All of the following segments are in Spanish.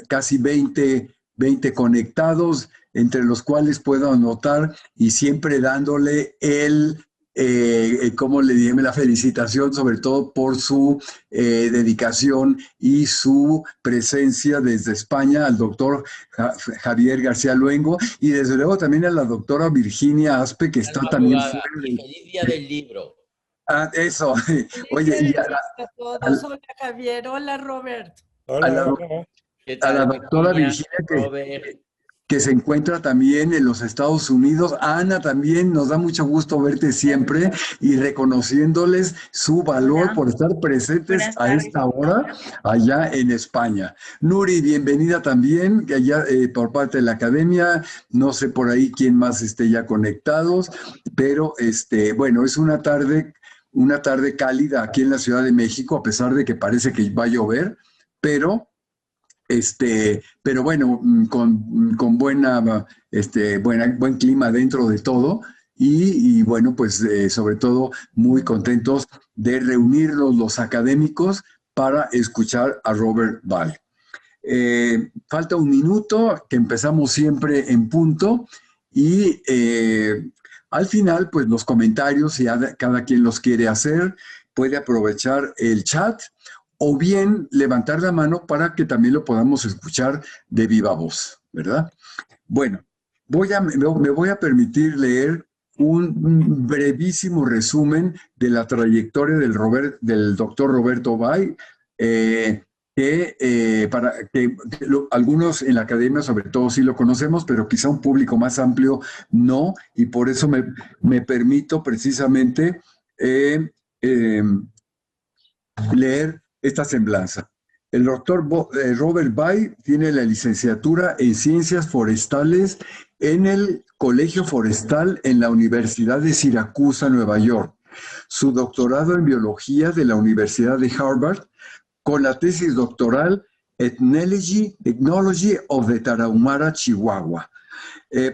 casi 20 conectados, entre los cuales puedo anotar y siempre dándole ¿cómo le diré? La felicitación, sobre todo por su dedicación y su presencia desde España, al doctor Javier García Luengo, y desde luego también a la doctora Virginia Aspe, que está también Madrugada fuera y feliz día del libro. Eso. Feliz Oye, día y del libro a todos. Hola Javier, hola Robert. a Hola, la, hola. ¿Qué a la tal, doctora Virginia? Virginia Robert. que se encuentra también en los Estados Unidos. Ana, también nos da mucho gusto verte siempre y reconociéndoles su valor Hola, por estar presentes buenas a tardes. esta hora allá en España. Nuri, bienvenida también, que allá por parte de la academia. No sé por ahí quién más esté ya conectados, pero bueno, es una tarde cálida aquí en la Ciudad de México, a pesar de que parece que va a llover, pero pero bueno, con buen clima dentro de todo y bueno, pues sobre todo muy contentos de reunirnos los académicos para escuchar a Robert Ball. Falta un minuto, que empezamos siempre en punto y al final, pues los comentarios, si cada quien los quiere hacer, puede aprovechar el chat o bien levantar la mano para que también lo podamos escuchar de viva voz, ¿verdad? Bueno, me voy a permitir leer un brevísimo resumen de la trayectoria del doctor Roberto Bay, algunos en la academia sobre todo sí lo conocemos, pero quizá un público más amplio no, y por eso me permito precisamente eh, eh, leer esta semblanza. El doctor Robert Bay tiene la licenciatura en Ciencias Forestales en el Colegio Forestal en la Universidad de Siracusa, Nueva York. Su doctorado en Biología de la Universidad de Harvard, con la tesis doctoral Ethnology of the Tarahumara, Chihuahua.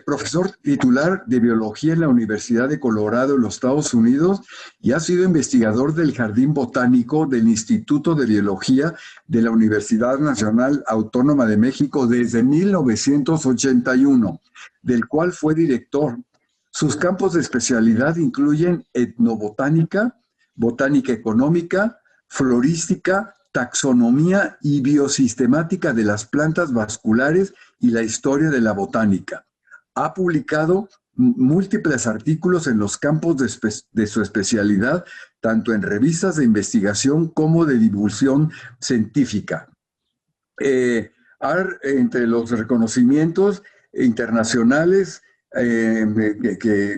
Profesor titular de Biología en la Universidad de Colorado en los Estados Unidos y ha sido investigador del Jardín Botánico del Instituto de Biología de la Universidad Nacional Autónoma de México desde 1981, del cual fue director. Sus campos de especialidad incluyen etnobotánica, botánica económica, florística, taxonomía y biosistemática de las plantas vasculares y la historia de la botánica. Ha publicado múltiples artículos en los campos de su especialidad, tanto en revistas de investigación como de divulgación científica. Entre los reconocimientos internacionales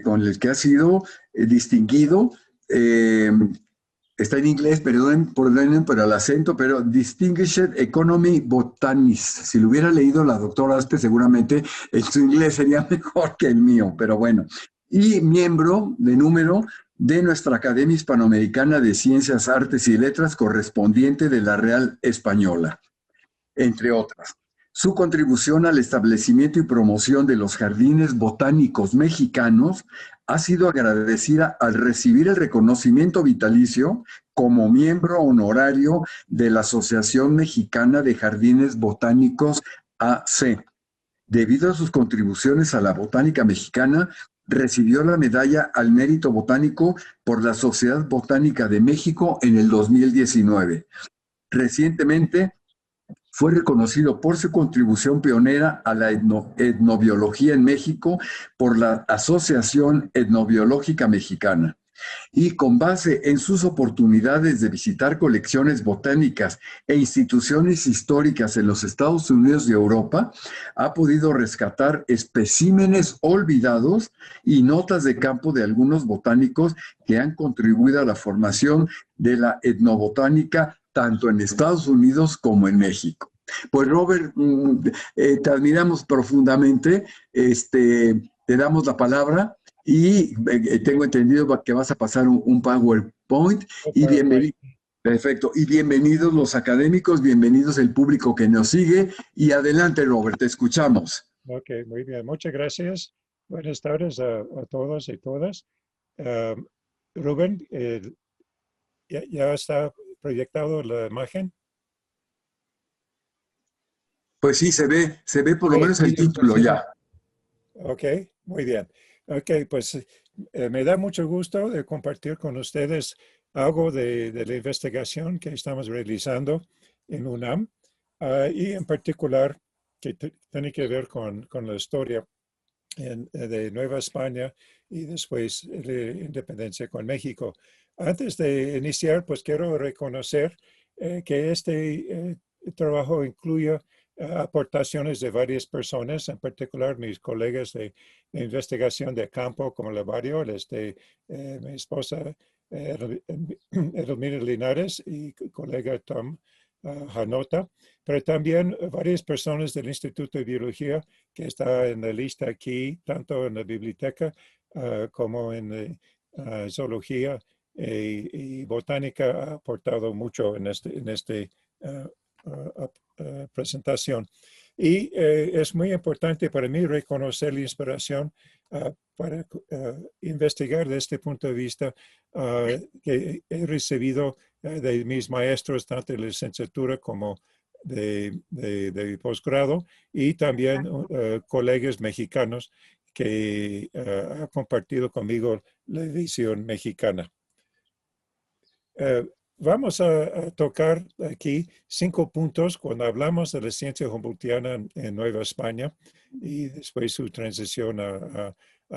con los que ha sido distinguido, está en inglés, perdonen por el acento, pero Distinguished Economy Botanist. Si lo hubiera leído la doctora Aspe, seguramente su inglés sería mejor que el mío, pero bueno. Y miembro de número de nuestra Academia Hispanoamericana de Ciencias, Artes y Letras, correspondiente de la Real Española, entre otras. Su contribución al establecimiento y promoción de los jardines botánicos mexicanos ha sido agradecida al recibir el reconocimiento vitalicio como miembro honorario de la Asociación Mexicana de Jardines Botánicos AC. Debido a sus contribuciones a la botánica mexicana, recibió la medalla al mérito botánico por la Sociedad Botánica de México en el 2019. Recientemente, fue reconocido por su contribución pionera a la etnobiología en México por la Asociación Etnobiológica Mexicana. Y con base en sus oportunidades de visitar colecciones botánicas e instituciones históricas en los Estados Unidos y Europa, ha podido rescatar especímenes olvidados y notas de campo de algunos botánicos que han contribuido a la formación de la etnobotánica tanto en Estados Unidos como en México. Pues Robert, te admiramos profundamente, te damos la palabra y tengo entendido que vas a pasar un PowerPoint y bienvenido. Perfecto, y bienvenidos los académicos, bienvenidos el público que nos sigue y adelante Robert, te escuchamos. Ok, muy bien, muchas gracias. Buenas tardes a todos y todas. Rubén, ya está proyectado la imagen. Pues sí, se ve por lo Sí, menos el sí, título sí. ya. Ok, muy bien. Ok, pues me da mucho gusto de compartir con ustedes algo de la investigación que estamos realizando en UNAM y en particular que tiene que ver con la historia de Nueva España y después la independencia con México. Antes de iniciar, pues quiero reconocer que este trabajo incluye aportaciones de varias personas, en particular mis colegas de investigación de campo, como Levario, mi esposa Edelmira Linares y colega Tom Hanota, pero también varias personas del Instituto de Biología que está en la lista aquí, tanto en la biblioteca como en zoología y botánica, ha aportado mucho en este presentación. Y es muy importante para mí reconocer la inspiración para investigar desde este punto de vista que he recibido de mis maestros, tanto de licenciatura como de posgrado, y también colegas mexicanos que han compartido conmigo la visión mexicana. Vamos a tocar aquí 5 puntos cuando hablamos de la ciencia Humboldtiana en Nueva España y después su transición a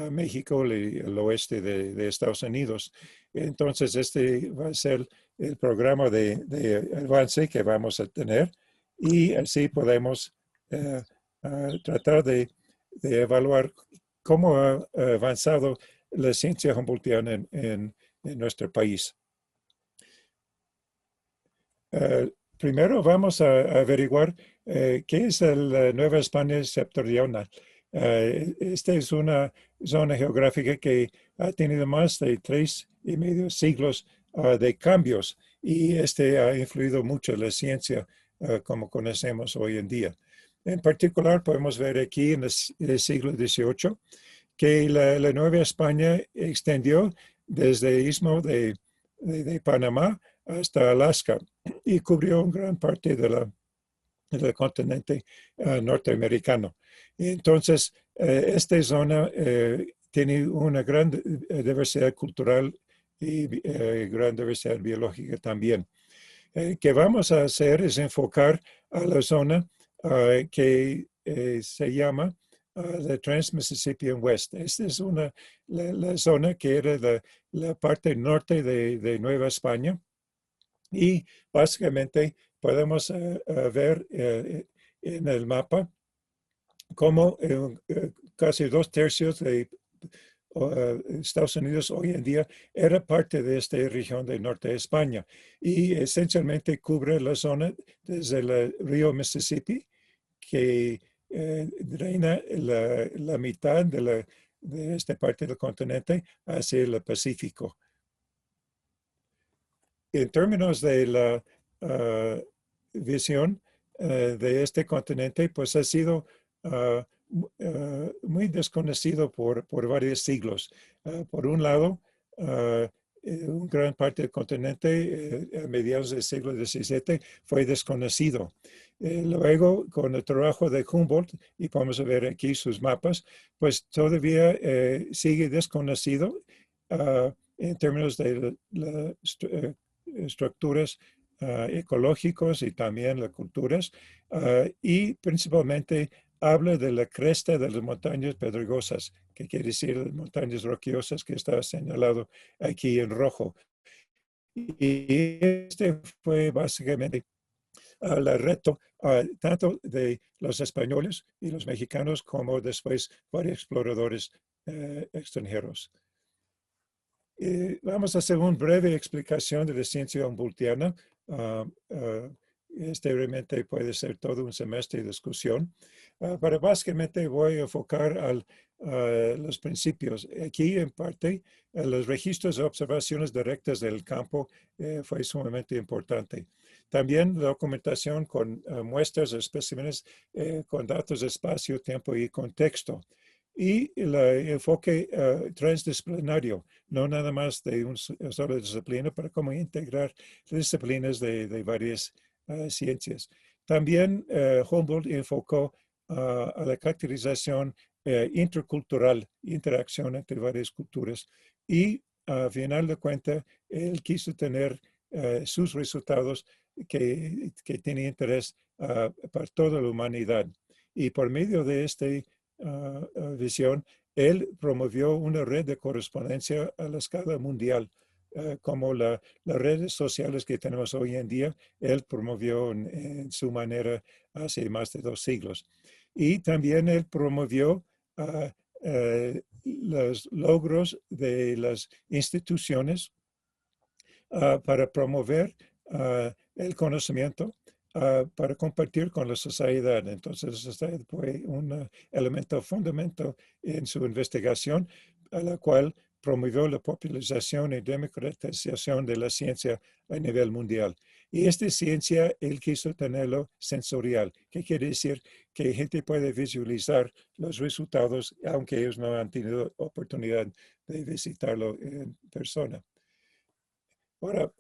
México y el oeste de Estados Unidos. Entonces, este va a ser el programa de avance que vamos a tener y así podemos tratar de evaluar cómo ha avanzado la ciencia Humboldtiana en nuestro país. Primero vamos a averiguar qué es la Nueva España septentrional. Esta es una zona geográfica que ha tenido más de 3,5 siglos de cambios y este ha influido mucho en la ciencia como conocemos hoy en día. En particular, podemos ver aquí en el siglo XVIII que la Nueva España extendió desde el istmo de Panamá hasta Alaska y cubrió gran parte del continente norteamericano. Y entonces, esta zona tiene una gran diversidad cultural y gran diversidad biológica también. Que vamos a hacer es enfocar a la zona que se llama the Trans-Mississippian West. Esta es la zona que era la parte norte de Nueva España y básicamente podemos ver en el mapa cómo casi 2/3 de Estados Unidos hoy en día era parte de esta región del norte de España y esencialmente cubre la zona desde el río Mississippi que dreina la mitad de esta parte del continente hacia el Pacífico. En términos de la visión de este continente, pues ha sido muy desconocido por varios siglos. Por un lado, una gran parte del continente a mediados del siglo XVII fue desconocido. Luego, con el trabajo de Humboldt, y podemos ver aquí sus mapas, pues todavía sigue desconocido en términos de las estructuras ecológicos y también las culturas, y principalmente habla de la cresta de las montañas pedregosas, que quiere decir las montañas rocosas que está señalado aquí en rojo. Y este fue básicamente el reto tanto de los españoles y los mexicanos como después varios exploradores extranjeros. Vamos a hacer una breve explicación de la ciencia humboldtiana. Este realmente puede ser todo un semestre de discusión, pero básicamente voy a enfocar a los principios. Aquí, en parte, los registros de observaciones directas del campo fue sumamente importante. También la documentación con muestras de especímenes con datos de espacio, tiempo y contexto. Y el enfoque transdisciplinario, no nada más de una sola disciplina, pero cómo integrar disciplinas de varias ciencias. También Humboldt enfocó a la caracterización intercultural, interacción entre varias culturas, y a final de cuentas, él quiso tener sus resultados que tienen interés para toda la humanidad. Y por medio de esta visión, él promovió una red de correspondencia a la escala mundial, como las redes sociales que tenemos hoy en día. Él promovió en su manera hace más de 2 siglos. Y también él promovió los logros de las instituciones para promover el conocimiento para compartir con la sociedad. Entonces, la sociedad fue un elemento fundamental en su investigación, a la cual promovió la popularización y democratización de la ciencia a nivel mundial. Y esta ciencia, él quiso tenerlo sensorial. ¿Qué quiere decir? Que gente puede visualizar los resultados, aunque ellos no han tenido oportunidad de visitarlo en persona. Ahora,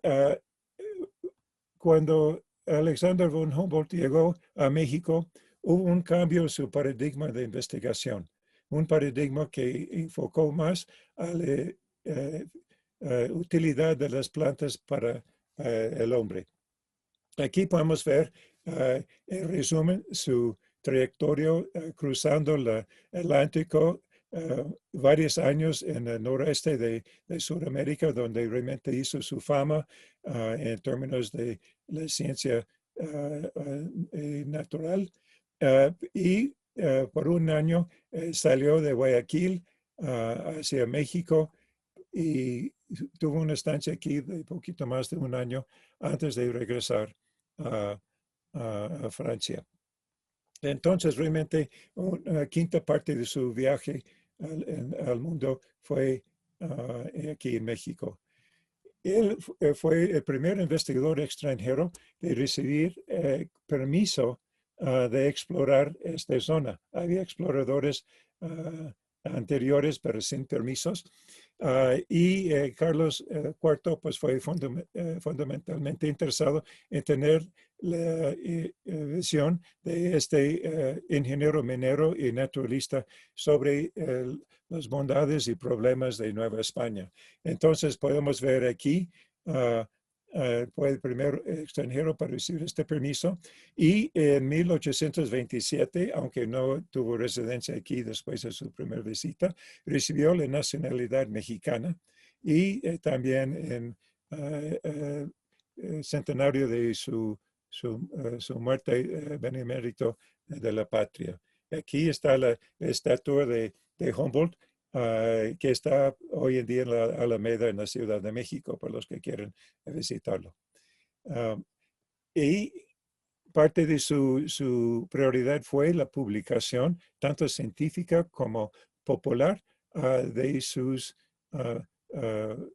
cuando Alexander von Humboldt llegó a México, hubo un cambio en su paradigma de investigación, un paradigma que enfocó más a la utilidad de las plantas para el hombre. Aquí podemos ver, en resumen, su trayectoria cruzando el Atlántico, varios años en el noreste de Sudamérica, donde realmente hizo su fama en términos de la ciencia natural. Y por un año salió de Guayaquil hacia México y tuvo una estancia aquí de poquito más de un año antes de regresar a Francia. Entonces, realmente, una quinta parte de su viaje al mundo fue aquí en México. Él fue el primer investigador extranjero de recibir permiso de explorar esta zona. Había exploradores anteriores, pero sin permisos. Y Carlos IV pues, fue fundamentalmente interesado en tener la visión de este ingeniero minero y naturalista sobre las bondades y problemas de Nueva España. Entonces podemos ver aquí, fue el primer extranjero para recibir este permiso, y en 1827, aunque no tuvo residencia aquí después de su primera visita, recibió la nacionalidad mexicana, y también en centenario de su muerte, benemérito de la patria. Aquí está la estatua de Humboldt, que está hoy en día en la Alameda en la Ciudad de México, para los que quieren visitarlo. Y parte de su prioridad fue la publicación, tanto científica como popular, de sus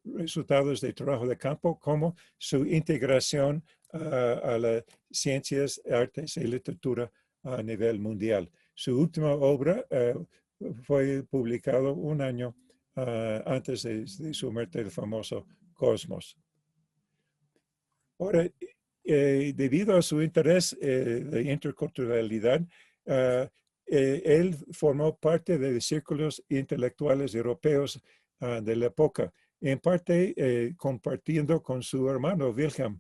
resultados de trabajo de campo, como su integración a las ciencias, artes y literatura a nivel mundial. Su última obra fue publicado un año antes de su muerte, el famoso Cosmos. Ahora, debido a su interés de interculturalidad, él formó parte de círculos intelectuales europeos de la época, en parte compartiendo con su hermano Wilhelm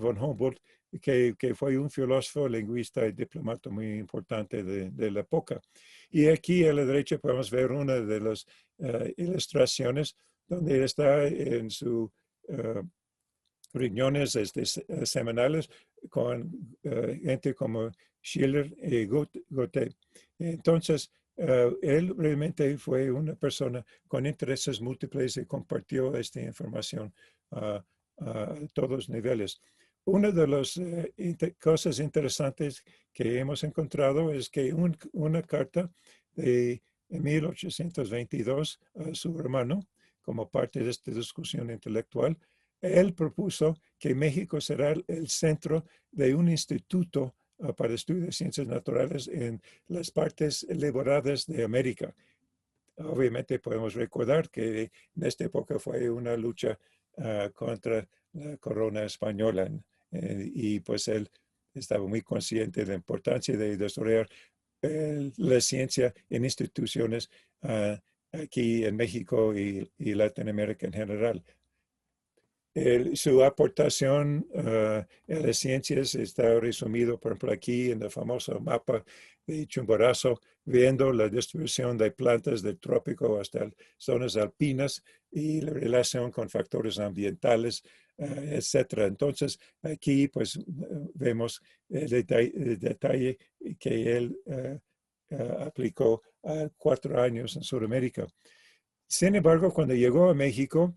von Humboldt, que fue un filósofo, lingüista y diplomata muy importante de la época. Y aquí a la derecha podemos ver una de las ilustraciones donde está en su reuniones semanales con gente como Schiller y Goethe. Entonces, él realmente fue una persona con intereses múltiples y compartió esta información a todos los niveles. Una de las cosas interesantes que hemos encontrado es que una carta de 1822 a su hermano, como parte de esta discusión intelectual, él propuso que México será el centro de un instituto para estudios de ciencias naturales en las partes elevadas de América. Obviamente podemos recordar que en esta época fue una lucha contra la corona española, y pues él estaba muy consciente de la importancia de desarrollar la ciencia en instituciones aquí en México y Latinoamérica en general. Su aportación a las ciencias está resumido, por ejemplo, aquí en el famoso mapa de Chimborazo, viendo la distribución de plantas del trópico hasta zonas alpinas y la relación con factores ambientales, etcétera. Entonces, aquí pues vemos el detalle que él aplicó a 4 años en Sudamérica. Sin embargo, cuando llegó a México,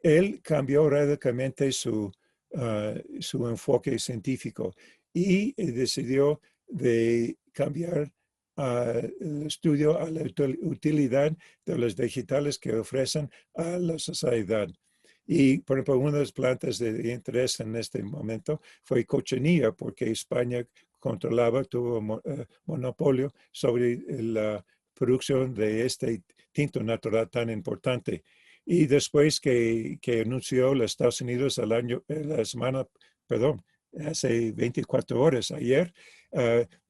él cambió radicalmente su enfoque científico y decidió de cambiar el estudio a la utilidad de los vegetales que ofrecen a la sociedad. Y, por ejemplo, una de las plantas de interés en este momento fue cochinilla, porque España tuvo monopolio sobre la producción de este tinto natural tan importante. Y después que anunció los Estados Unidos hace 24 horas, ayer,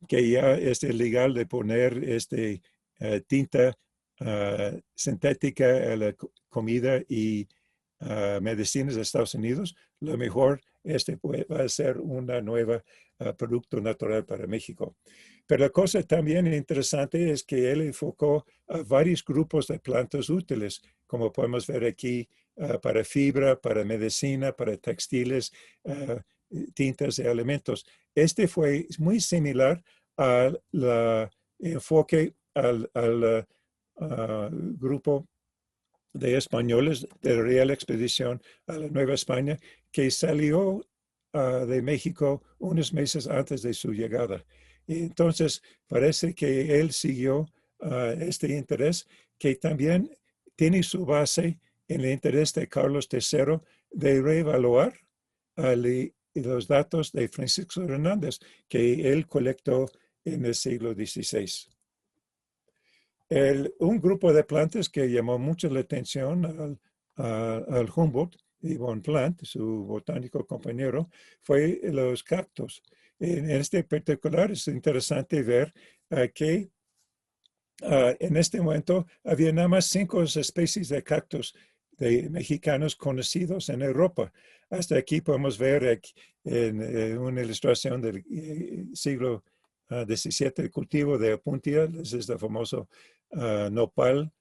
que ya es ilegal de poner tinta sintética a la comida y medicinas de Estados Unidos, lo mejor va a ser una nueva producto natural para México. Pero la cosa también interesante es que él enfocó a varios grupos de plantas útiles, como podemos ver aquí, para fibra, para medicina, para textiles, tintas de alimentos. Este fue muy similar al enfoque al grupo de españoles de la Real Expedición a la Nueva España, que salió de México unos meses antes de su llegada. Y entonces parece que él siguió este interés, que también tiene su base en el interés de Carlos III de reevaluar los datos de Francisco Hernández, que él colectó en el siglo XVI. Un grupo de plantas que llamó mucho la atención al Humboldt y Bonpland, su botánico compañero, fue los cactus. En este particular es interesante ver que en este momento había nada más 5 especies de cactus mexicanos conocidos en Europa. Hasta aquí podemos ver en una ilustración del siglo XVII, el cultivo de Opuntia. Ese es el famoso nopal,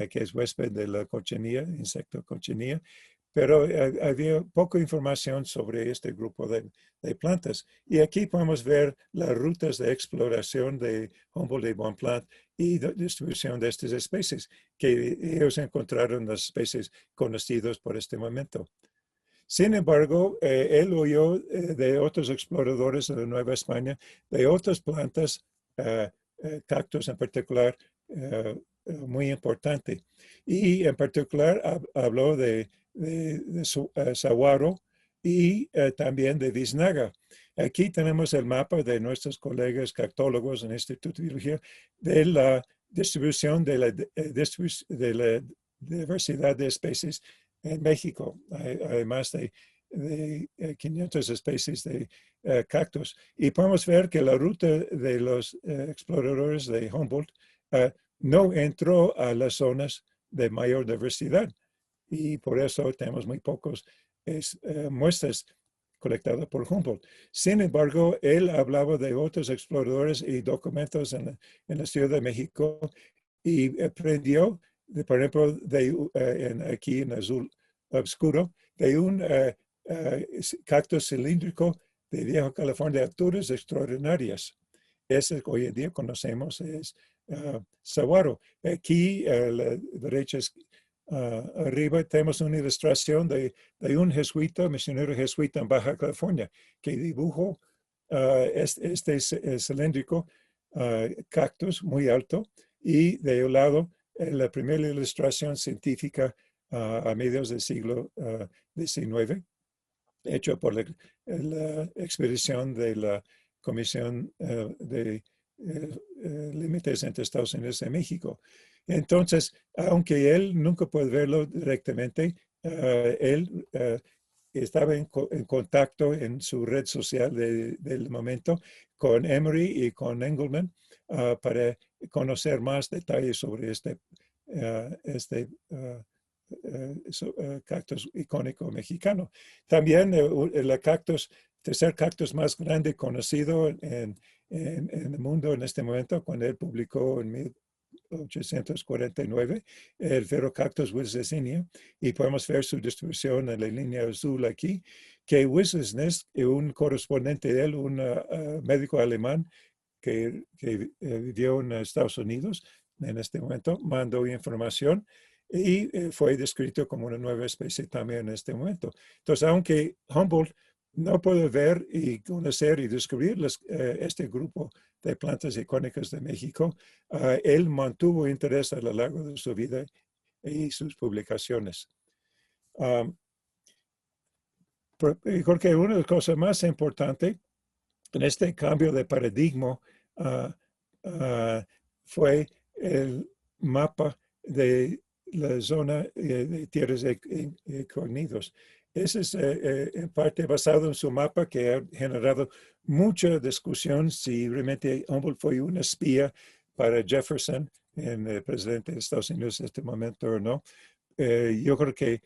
que es huésped de la cochinilla, insecto cochinilla. Pero había poca información sobre este grupo de plantas. Y aquí podemos ver las rutas de exploración de Humboldt y Bonpland y distribución de estas especies, que ellos encontraron las especies conocidas por este momento. Sin embargo, él oyó de otros exploradores de la Nueva España, de otras plantas, cactus en particular, muy importante. Y en particular habló de saguaro y también de biznaga. Aquí tenemos el mapa de nuestros colegas cactólogos en el Instituto de Biología de la distribución de la diversidad de especies en México. Hay más de 500 especies de cactus. Y podemos ver que la ruta de los exploradores de Humboldt no entró a las zonas de mayor diversidad. Y por eso tenemos muy pocos muestras colectadas por Humboldt. Sin embargo, él hablaba de otros exploradores y documentos en la Ciudad de México y aprendió, por ejemplo, aquí en azul oscuro, de un cactus cilíndrico de Vieja California de alturas extraordinarias. Ese que hoy en día conocemos es saguaro. Aquí a la derecha arriba tenemos una ilustración de un jesuita, misionero jesuita en Baja California, que dibujó este cilíndrico cactus muy alto, y de un lado la primera ilustración científica a mediados del siglo XIX, hecho por la expedición de la Comisión de Límites entre Estados Unidos y México. Entonces, aunque él nunca puede verlo directamente, él estaba en contacto en su red social del momento con Emery y con Engelman para conocer más detalles sobre cactus icónico mexicano. También el tercer cactus más grande conocido en el mundo en este momento, cuando él publicó en 1849, el Pherocactus wilsonii, y podemos ver su distribución en la línea azul aquí, que Wisnesnes, un correspondiente de él, un médico alemán que vivió en Estados Unidos en este momento, mandó información y fue descrito como una nueva especie también en este momento. Entonces, aunque Humboldt no puede ver y conocer y descubrir este grupo de plantas icónicas de México, él mantuvo interés a lo largo de su vida y sus publicaciones. Y creo que una de las cosas más importantes en este cambio de paradigma fue el mapa de la zona de tierras incógnitas. Ese es en parte basado en su mapa que ha generado mucha discusión si realmente Humboldt fue un espía para Jefferson, el presidente de Estados Unidos en este momento o no. Yo creo que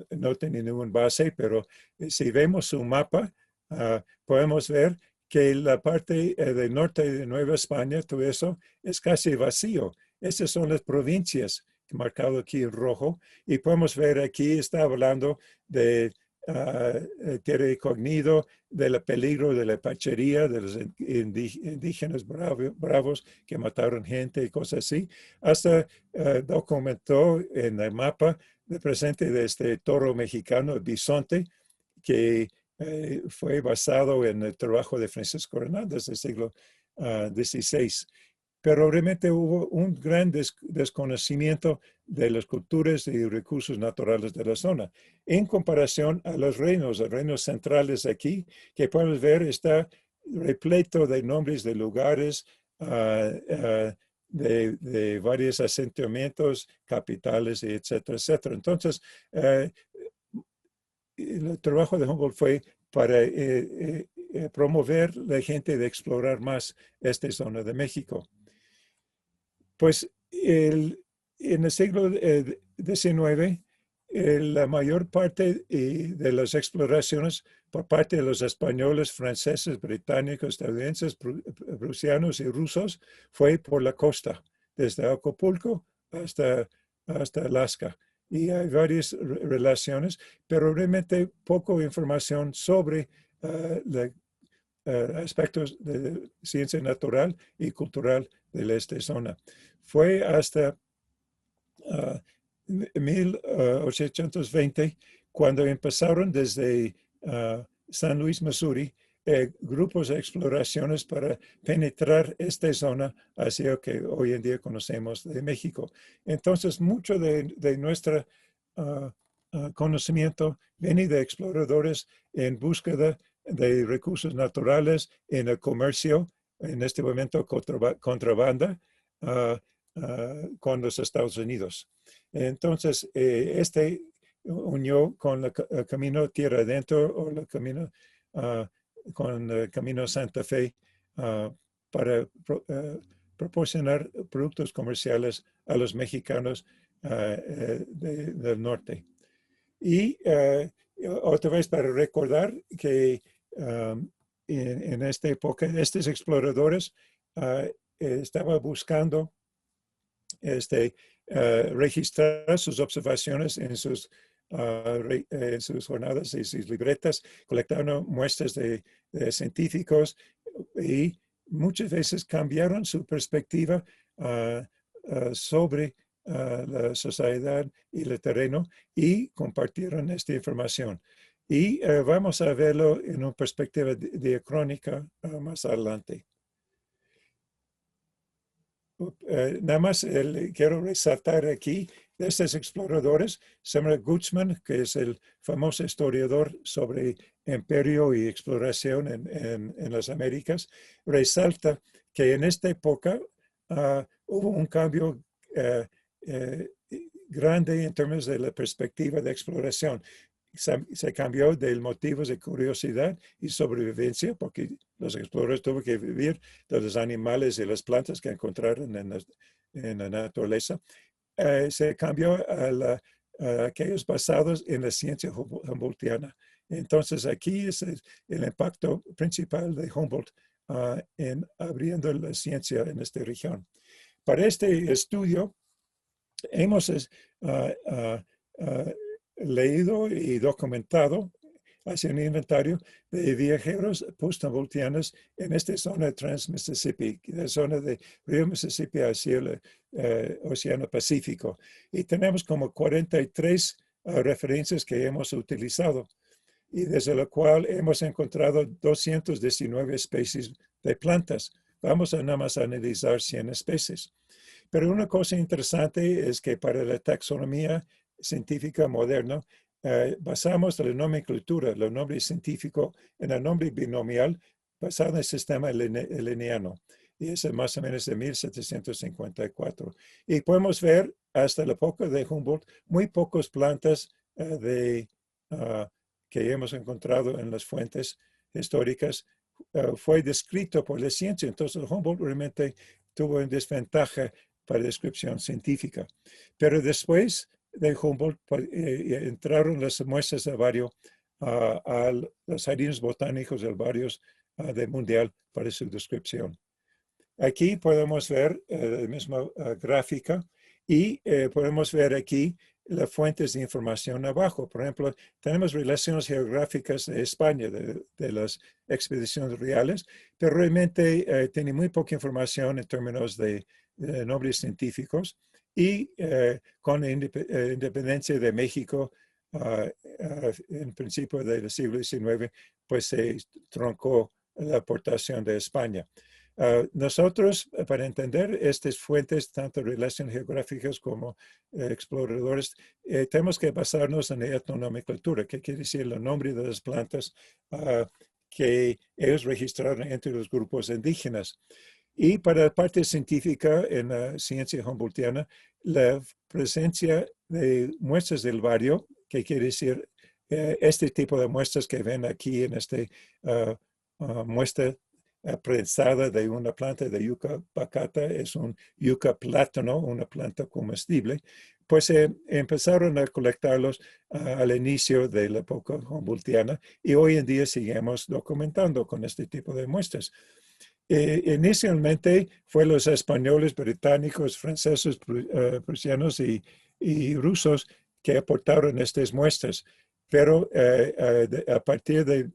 no tiene ninguna base, pero si vemos su mapa, podemos ver que la parte del norte de Nueva España, todo eso es casi vacío. Esas son las provincias marcado aquí en rojo, y podemos ver aquí está hablando de tierra incógnito, del peligro de la pachería, de los indígenas bravos que mataron gente y cosas así. Hasta documentó en el mapa de presente de este toro mexicano, el bisonte, que fue basado en el trabajo de Francisco Hernández del siglo XVI. Pero realmente hubo un gran desconocimiento de las culturas y recursos naturales de la zona. En comparación a los reinos centrales aquí, que podemos ver está repleto de nombres de lugares, de varios asentamientos, capitales, etcétera, etcétera. Entonces, el trabajo de Humboldt fue para promover la gente de explorar más esta zona de México. Pues en el siglo XIX, la mayor parte de las exploraciones por parte de los españoles, franceses, británicos, estadounidenses, prusianos y rusos fue por la costa, desde Acapulco hasta Alaska. Y hay varias relaciones, pero realmente poca información sobre aspectos de ciencia natural y cultural de esta zona. Fue hasta 1820 cuando empezaron desde San Luis, Missouri, grupos de exploraciones para penetrar esta zona hacia lo que hoy en día conocemos de México. Entonces, mucho de nuestro conocimiento viene de exploradores en búsqueda de recursos naturales, en el comercio, en este momento contrabanda, con los Estados Unidos. Entonces, este unió con el camino Tierra Adentro o el camino con el camino Santa Fe para proporcionar productos comerciales a los mexicanos del norte. Y otra vez para recordar que en esta época estos exploradores estaban buscando registrar sus observaciones en sus jornadas y sus libretas, colectaron muestras de científicos y muchas veces cambiaron su perspectiva sobre la sociedad y el terreno y compartieron esta información. Y vamos a verlo en una perspectiva diacrónica más adelante. Nada más quiero resaltar aquí de estos exploradores, Samuel Gutschman, que es el famoso historiador sobre imperio y exploración en las Américas, resalta que en esta época hubo un cambio grande en términos de la perspectiva de exploración. se cambió de motivos de curiosidad y sobrevivencia, porque los exploradores tuvieron que vivir de los animales y las plantas que encontraron en la naturaleza. Se cambió a aquellos basados en la ciencia Humboldtiana. Entonces, aquí es el impacto principal de Humboldt en abriendo la ciencia en esta región. Para este estudio, hemos leído y documentado hacia un inventario de viajeros post-humboldtianos en esta zona de Trans-Mississippi, la zona de río Mississippi hacia el Océano Pacífico. Y tenemos como 43 referencias que hemos utilizado, y desde lo cual hemos encontrado 219 especies de plantas. Vamos a nada más analizar 100 especies. Pero una cosa interesante es que para la taxonomía científica moderna, basamos la nomenclatura, el nombre científico, en el nombre binomial basado en el sistema linneano. Y es más o menos de 1754. Y podemos ver hasta la época de Humboldt muy pocas plantas que hemos encontrado en las fuentes históricas fue descrito por la ciencia. Entonces Humboldt realmente tuvo una desventaja para la descripción científica. Pero después de Humboldt entraron las muestras de vario a los jardines botánicos del varios del mundial para su descripción. Aquí podemos ver la misma gráfica y podemos ver aquí las fuentes de información abajo. Por ejemplo, tenemos relaciones geográficas de España, de las expediciones reales, pero realmente tiene muy poca información en términos de nombres científicos. Y con la independencia de México, en principio del siglo XIX, pues se truncó la aportación de España. Nosotros, para entender estas fuentes, tanto relaciones geográficas como exploradores, tenemos que basarnos en la etnonomenclatura, que quiere decir el nombre de las plantas que ellos registraron entre los grupos indígenas. Y para la parte científica en la ciencia humboldtiana, la presencia de muestras del vario, que quiere decir este tipo de muestras que ven aquí en esta muestra prensada de una planta de yucca baccata, es un yucca plátano, una planta comestible, pues empezaron a colectarlos al inicio de la época humboldtiana y hoy en día seguimos documentando con este tipo de muestras. Inicialmente fue los españoles, británicos, franceses, prusianos y rusos que aportaron estas muestras, pero a partir de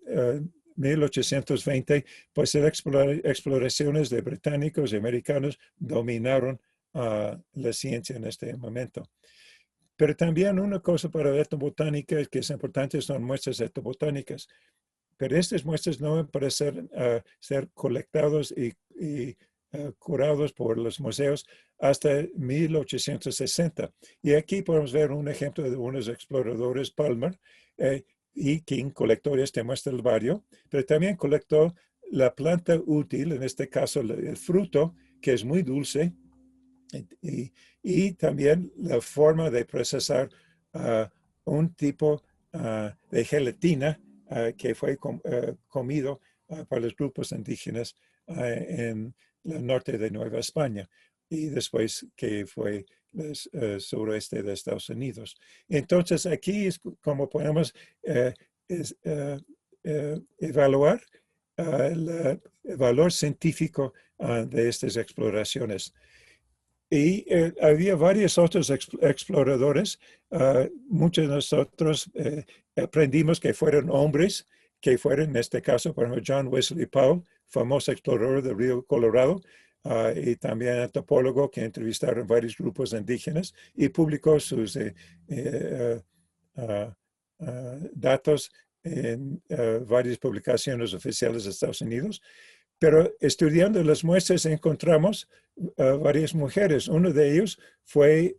1820, pues las exploraciones de británicos y americanos dominaron la ciencia en este momento. Pero también una cosa para la etnobotánica que es importante son muestras etnobotánicas. Pero estas muestras no van a ser colectados y curados por los museos hasta 1860. Y aquí podemos ver un ejemplo de unos exploradores, Palmer, y King colectó esta muestra del vario, pero también colectó la planta útil, en este caso el fruto, que es muy dulce, y también la forma de procesar un tipo de gelatina que fue comido por los grupos indígenas en el norte de Nueva España y después que fue el suroeste de Estados Unidos. Entonces aquí es como podemos evaluar el valor científico de estas exploraciones. Y había varios otros exploradores. Muchos de nosotros aprendimos que fueron hombres, que fueron en este caso, por ejemplo, John Wesley Powell, famoso explorador del río Colorado, y también antropólogo que entrevistaron varios grupos indígenas y publicó sus datos en varias publicaciones oficiales de Estados Unidos. Pero estudiando las muestras encontramos varias mujeres. Uno de ellos fue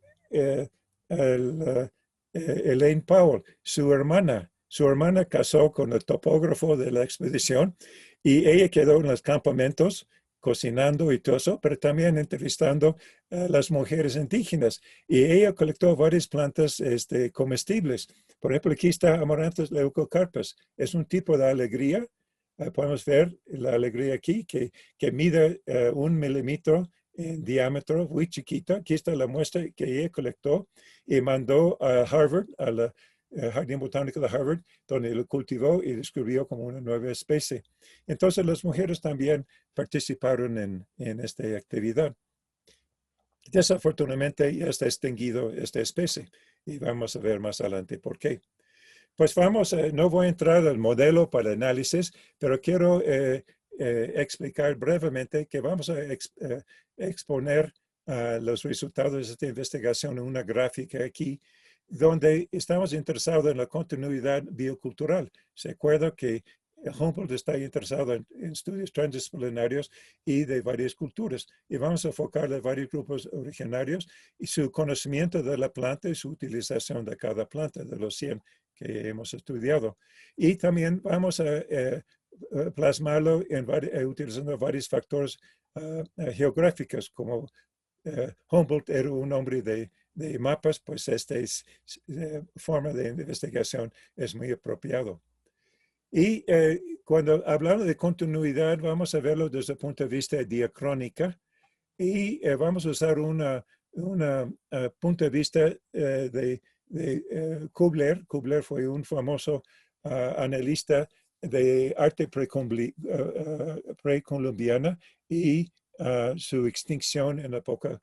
Elaine Powell, su hermana. Su hermana casó con el topógrafo de la expedición y ella quedó en los campamentos cocinando y todo eso, pero también entrevistando a las mujeres indígenas. Y ella colectó varias plantas comestibles, Por ejemplo, aquí está Amaranthus leucocarpus. Es un tipo de alegría. Podemos ver la alegría aquí que mide 1 milímetro en diámetro, muy chiquita. Aquí está la muestra que ella colectó y mandó a Harvard, a la Jardín Botánico de Harvard, donde lo cultivó y descubrió como una nueva especie. Entonces las mujeres también participaron en esta actividad. Desafortunadamente ya está extinguido esta especie y vamos a ver más adelante por qué. Pues no voy a entrar al modelo para análisis, pero quiero explicar brevemente que vamos a exponer los resultados de esta investigación en una gráfica aquí, donde estamos interesados en la continuidad biocultural. Se acuerda que Humboldt está interesado en estudios transdisciplinarios y de varias culturas. Y vamos a enfocar en varios grupos originarios y su conocimiento de la planta y su utilización de cada planta, de los 100 que hemos estudiado. Y también vamos a plasmarlo utilizando varios factores geográficos, como Humboldt era un hombre de mapas, pues esta forma de investigación es muy apropiado. Y cuando hablamos de continuidad, vamos a verlo desde el punto de vista diacrónica y vamos a usar un punto de vista de Kugler. Kugler fue un famoso analista de arte precolombiana y su extinción en la época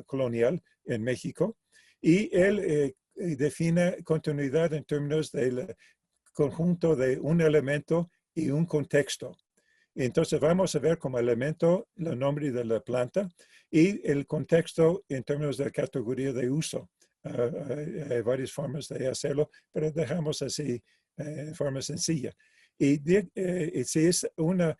colonial en México. Y él define continuidad en términos del conjunto de un elemento y un contexto. Entonces vamos a ver como elemento el nombre de la planta y el contexto en términos de categoría de uso. Hay varias formas de hacerlo, pero dejamos así en forma sencilla. Y si es una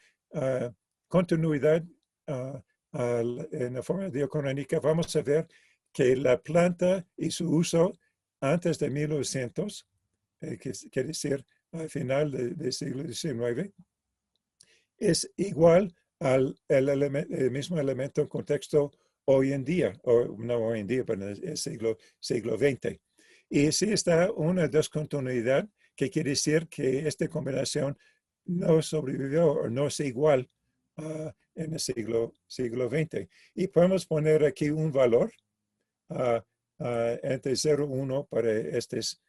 continuidad en la forma diacrónica, vamos a ver que la planta y su uso antes de 1900, que quiere decir al final del siglo XIX, es igual al el mismo elemento en contexto hoy en día, o no hoy en día, pero en el siglo XX. Y sí está una descontinuidad, que quiere decir que esta combinación no sobrevivió o no es igual en el siglo XX. Y podemos poner aquí un valor entre 0 y 1 para estos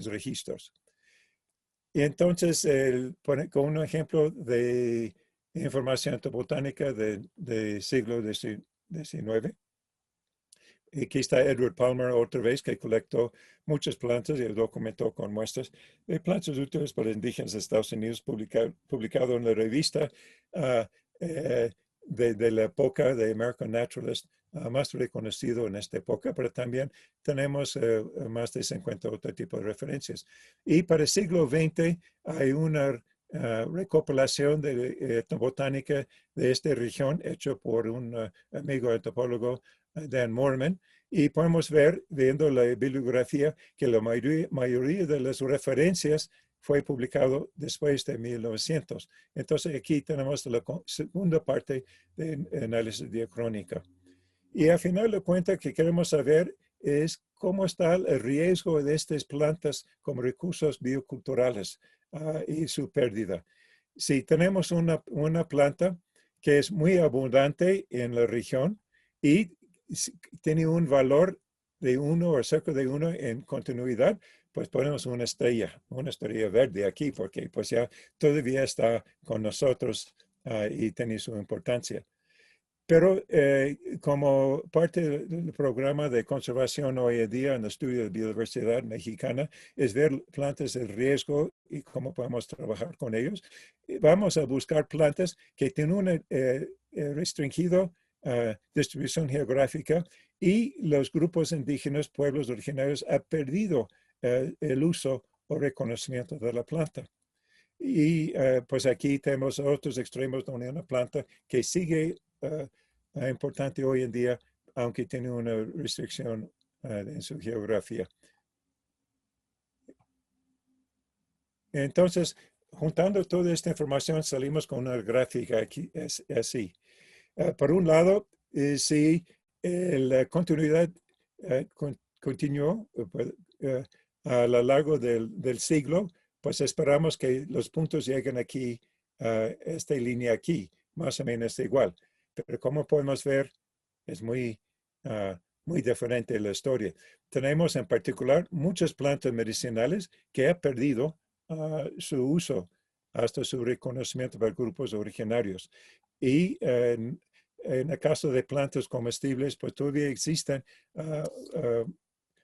registros. Y entonces, con un ejemplo de información botánica del siglo XIX. Aquí está Edward Palmer otra vez, que colectó muchas plantas y documentó con muestras de plantas útiles para indígenas de Estados Unidos, publicado en la revista de la época de American Naturalist, más reconocido en esta época, pero también tenemos más de 50 otro tipo de referencias. Y para el siglo XX hay una recopilación de etnobotánica de esta región, hecho por un amigo antropólogo, Dan Moorman, y podemos ver, viendo la bibliografía, que la mayoría de las referencias fue publicado después de 1900. Entonces aquí tenemos la segunda parte de análisis diacrónica. Y al final de cuentas, que queremos saber es cómo está el riesgo de estas plantas como recursos bioculturales y su pérdida. Si tenemos una planta que es muy abundante en la región y tiene un valor de 1 o cerca de 1 en continuidad, pues ponemos una estrella verde aquí, porque pues ya todavía está con nosotros y tiene su importancia. Pero como parte del programa de conservación hoy en día en el estudio de biodiversidad mexicana, es ver plantas de riesgo y cómo podemos trabajar con ellos. Vamos a buscar plantas que tienen una restringido distribución geográfica y los grupos indígenas, pueblos originarios, han perdido el uso o reconocimiento de la planta. Y pues aquí tenemos otros extremos donde una planta que sigue importante hoy en día, aunque tiene una restricción en su geografía. Entonces, juntando toda esta información, salimos con una gráfica aquí, así. Por un lado, si la continuidad continuó, a lo largo del siglo, pues esperamos que los puntos lleguen aquí, esta línea aquí, más o menos igual. Pero como podemos ver, es muy diferente la historia. Tenemos en particular muchas plantas medicinales que han perdido su uso hasta su reconocimiento por grupos originarios. Y en el caso de plantas comestibles, pues todavía existen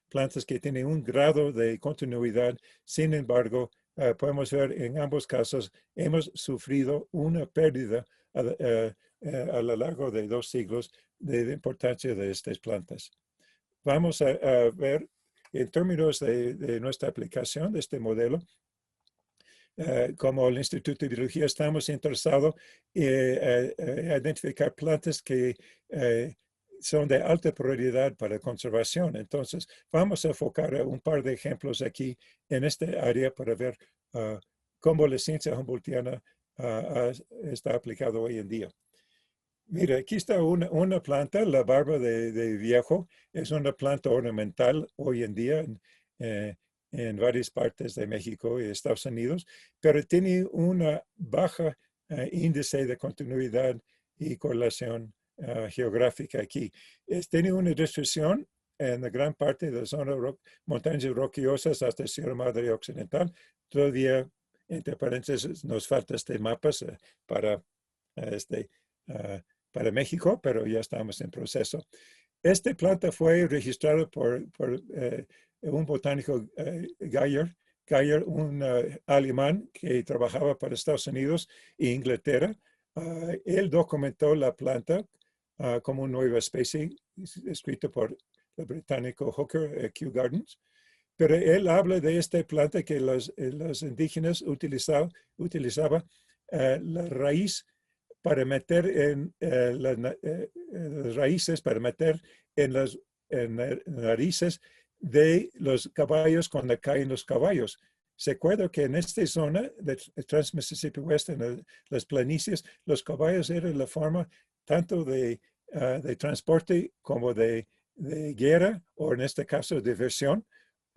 plantas que tienen un grado de continuidad. Sin embargo, podemos ver en ambos casos, hemos sufrido una pérdida a lo largo de 2 siglos de importancia de estas plantas. Vamos a ver en términos de nuestra aplicación de este modelo. Como el Instituto de Biología estamos interesados en identificar plantas que son de alta prioridad para conservación. Entonces, vamos a enfocar un par de ejemplos aquí en este área para ver cómo la ciencia humboldtiana está aplicada hoy en día. Mira, aquí está una planta, la barba de viejo. Es una planta ornamental hoy en día en varias partes de México y Estados Unidos, pero tiene una baja índice de continuidad y correlación geográfica aquí. Tiene una distribución en la gran parte de la zona montañas rocallosas hasta Sierra Madre Occidental. Todavía, entre paréntesis, nos falta mapas para México, pero ya estamos en proceso. Esta planta fue registrada por un botánico, Geyer, un alemán que trabajaba para Estados Unidos e Inglaterra. Él documentó la planta como una nueva especie, escrito por el británico Hooker, Kew Gardens. Pero él habla de esta planta que los indígenas utilizaban la raíz para meter en las raíces, para meter en las narices de los caballos cuando caen los caballos. Se acuerda que en esta zona de Trans-Mississippi West, en las planicies, los caballos eran la forma tanto de transporte como de guerra, o en este caso de diversión,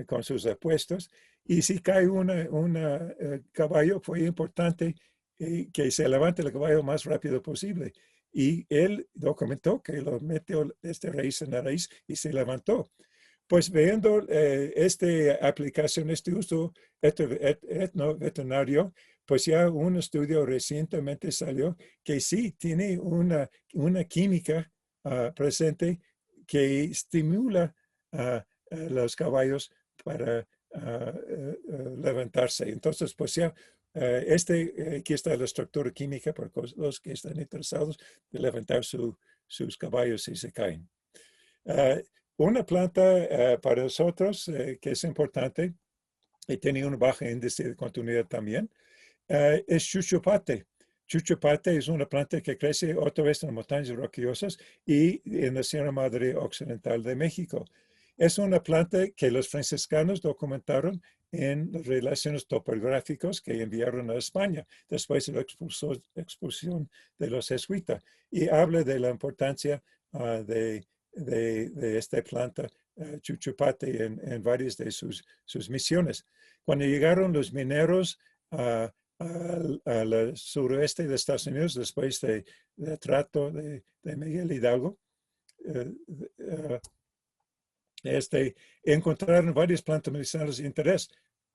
con sus apuestos. Y si cae un caballo, fue importante que se levante el caballo lo más rápido posible. Y él documentó que lo metió esta raíz en la raíz y se levantó. Pues viendo esta aplicación, este uso etnoveterinario, pues ya un estudio recientemente salió que sí tiene una química presente que estimula a los caballos para levantarse. Entonces, pues ya aquí está la estructura química para los que están interesados de levantar sus caballos si se caen. Una planta para nosotros que es importante y tiene un bajo índice de continuidad también es chuchupate. Chuchupate es una planta que crece otra vez en las montañas rocallosas y en la Sierra Madre Occidental de México. Es una planta que los franciscanos documentaron en las relaciones topográficas que enviaron a España después de la expulsión de los jesuitas, y habla de la importancia de esta planta chuchupate en varias de sus misiones. Cuando llegaron los mineros al suroeste de Estados Unidos, después del trato de Miguel Hidalgo, encontraron varias plantas medicinales de interés.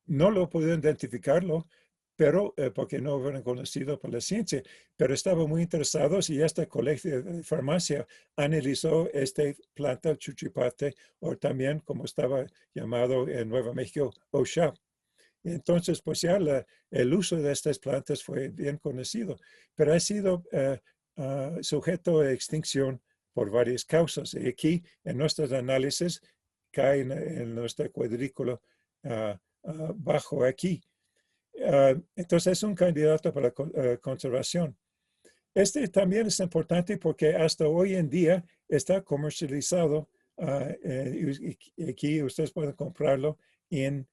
No lo pudieron identificarlo, pero porque no hubieran conocido por la ciencia, pero estaban muy interesados, y este colegio de farmacia analizó esta planta chuchupate, o también como estaba llamado en Nuevo México, Osha. Entonces, pues ya el uso de estas plantas fue bien conocido, pero ha sido sujeto a extinción por varias causas. Y aquí, en nuestros análisis, cae en nuestro cuadrículo bajo aquí. Entonces, es un candidato para conservación. Este también es importante porque hasta hoy en día está comercializado. Y aquí ustedes pueden comprarlo en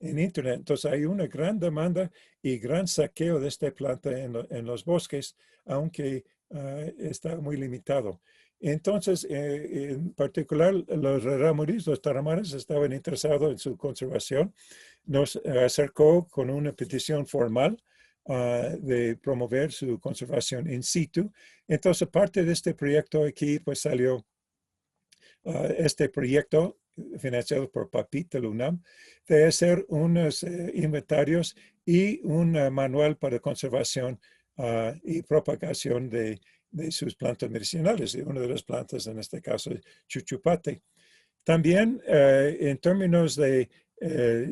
Internet. Entonces hay una gran demanda y gran saqueo de esta planta en los bosques, aunque está muy limitado. Entonces, en particular, los rarámuris, los tarahumara's, estaban interesados en su conservación. Nos acercó con una petición formal de promover su conservación in situ. Entonces, parte de este proyecto aquí, pues salió este proyecto financiado por PAPIT de la UNAM, de hacer unos inventarios y un manual para conservación y propagación de sus plantas medicinales. Y una de las plantas, en este caso, es chuchupate. También, en términos de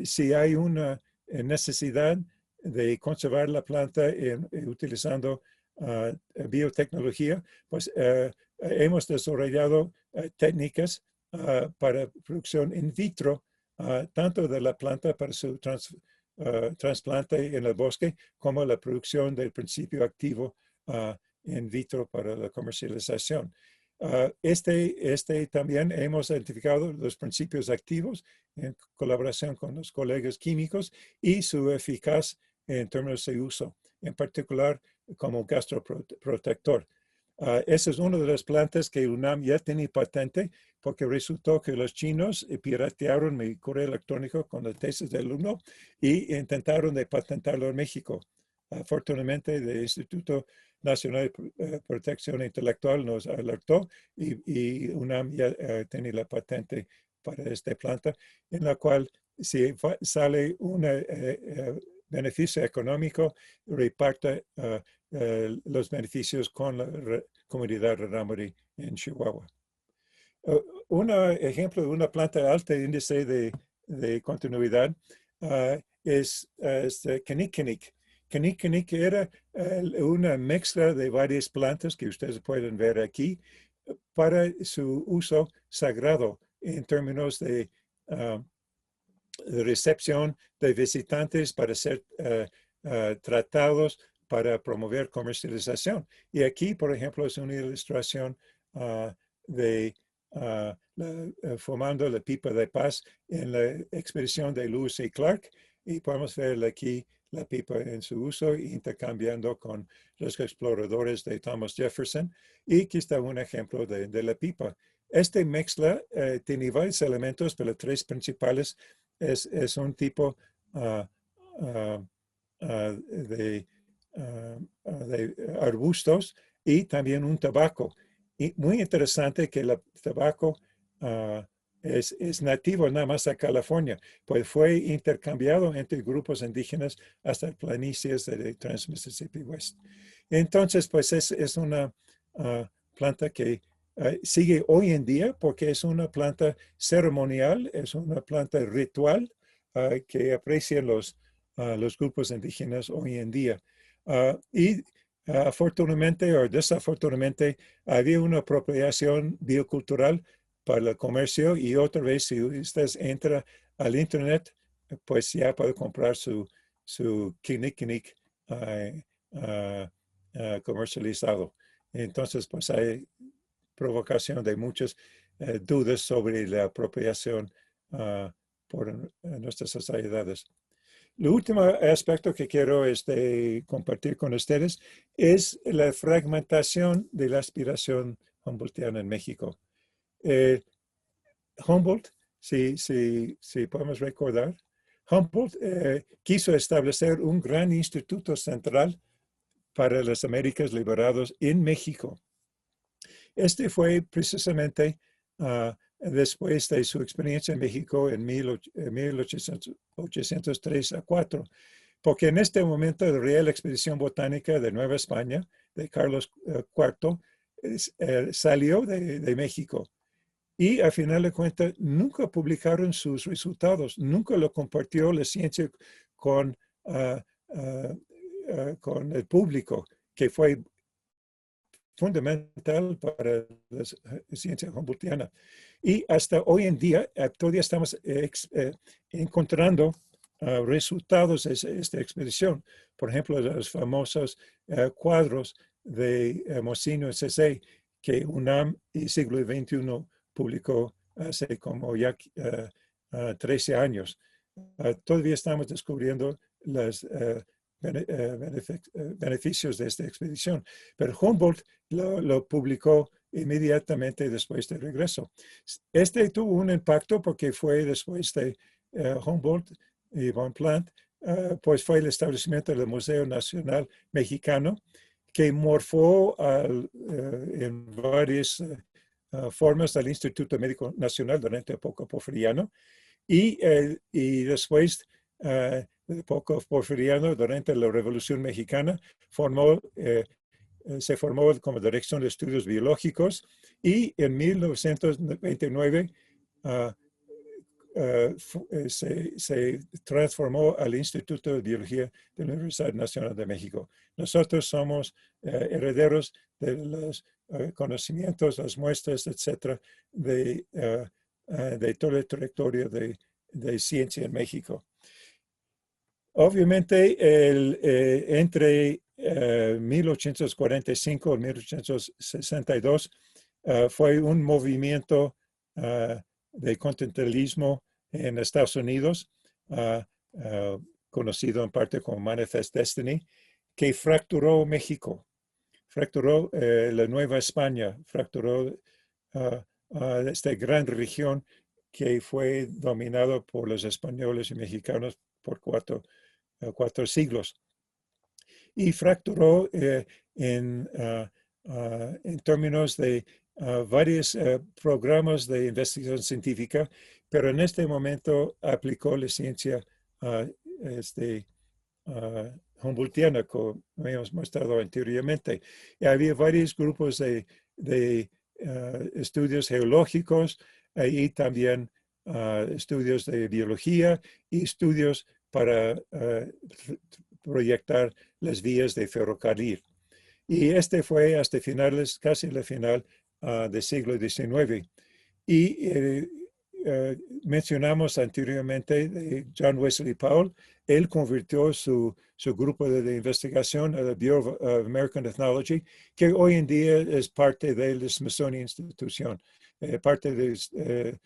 si hay una necesidad de conservar la planta utilizando biotecnología, pues hemos desarrollado técnicas para producción in vitro, tanto de la planta para su trasplante en el bosque, como la producción del principio activo in vitro para la comercialización. También hemos identificado los principios activos en colaboración con los colegas químicos y su eficacia en términos de uso, en particular como gastroprotector. Esa es una de las plantas que UNAM ya tiene patente porque resultó que los chinos piratearon mi correo electrónico con la tesis del alumno y intentaron de patentarlo en México. Afortunadamente, el Instituto Nacional de Protección Intelectual nos alertó y UNAM ya tiene la patente para esta planta, en la cual si sale un beneficio económico, reparte los beneficios con la comunidad rarámuri en Chihuahua. Un ejemplo de una planta de alto índice de continuidad es Kinikinik. Kinikinik era una mezcla de varias plantas que ustedes pueden ver aquí para su uso sagrado en términos de recepción de visitantes para ser tratados para promover comercialización. Y aquí, por ejemplo, es una ilustración de formando la pipa de paz en la expedición de Lewis y Clark. Y podemos ver aquí la pipa en su uso, intercambiando con los exploradores de Thomas Jefferson. Y aquí está un ejemplo de la pipa. Esta mezcla tiene varios elementos, pero tres principales es un tipo de arbustos y también un tabaco. Y muy interesante que el tabaco es nativo nada más a California, pues fue intercambiado entre grupos indígenas hasta planicies de Trans-Mississippi West. Entonces, pues es una planta que sigue hoy en día porque es una planta ceremonial, es una planta ritual que aprecian los grupos indígenas hoy en día. Afortunadamente o desafortunadamente había una apropiación biocultural para el comercio y otra vez si usted entra al internet, pues ya puede comprar su Kinikinik comercializado. Entonces, pues hay provocación de muchas dudas sobre la apropiación por nuestras sociedades. El último aspecto que quiero compartir con ustedes es la fragmentación de la aspiración humboldtiana en México. Humboldt, si podemos recordar, Humboldt quiso establecer un gran instituto central para las Américas liberadas en México. Este fue precisamente después de su experiencia en México en 1803 a 4, porque en este momento la Real Expedición Botánica de Nueva España, de Carlos IV, salió de México. Y al final de cuentas, nunca publicaron sus resultados, nunca lo compartió la ciencia con el público, que fue fundamental para la ciencia humboldtiana. Y hasta hoy en día todavía estamos encontrando resultados de esta expedición. Por ejemplo, los famosos cuadros de Monsignor Cesey que UNAM y siglo XXI publicó hace como ya 13 años. Todavía estamos descubriendo los beneficios de esta expedición. Pero Humboldt lo publicó inmediatamente después de regreso. Este tuvo un impacto porque fue después de Humboldt y Von Plant, pues fue el establecimiento del Museo Nacional Mexicano, que morfó en varias formas del Instituto Médico Nacional durante la época porfiriana y después de la época porfiriana, durante la Revolución Mexicana, se formó como Dirección de Estudios Biológicos y en 1929 se transformó al Instituto de Biología de la Universidad Nacional de México. Nosotros somos herederos de los conocimientos, las muestras, etcétera, de toda la trayectoria de ciencia en México. Obviamente, entre 1845 y 1862 fue un movimiento de continentalismo en Estados Unidos, conocido en parte como Manifest Destiny, que fracturó México, fracturó la Nueva España, fracturó esta gran región que fue dominada por los españoles y mexicanos por cuatro siglos. Y fracturó en términos de varios programas de investigación científica, pero en este momento aplicó la ciencia Humboldtiana, como hemos mostrado anteriormente. Y había varios grupos de estudios geológicos y también estudios de biología y estudios para proyectar las vías de ferrocarril. Y este fue hasta finales, casi la final del siglo XIX. Y mencionamos anteriormente de John Wesley Powell. Él convirtió su grupo de investigación a la Bureau of American Ethnology, que hoy en día es parte de la Smithsonian Institution, parte del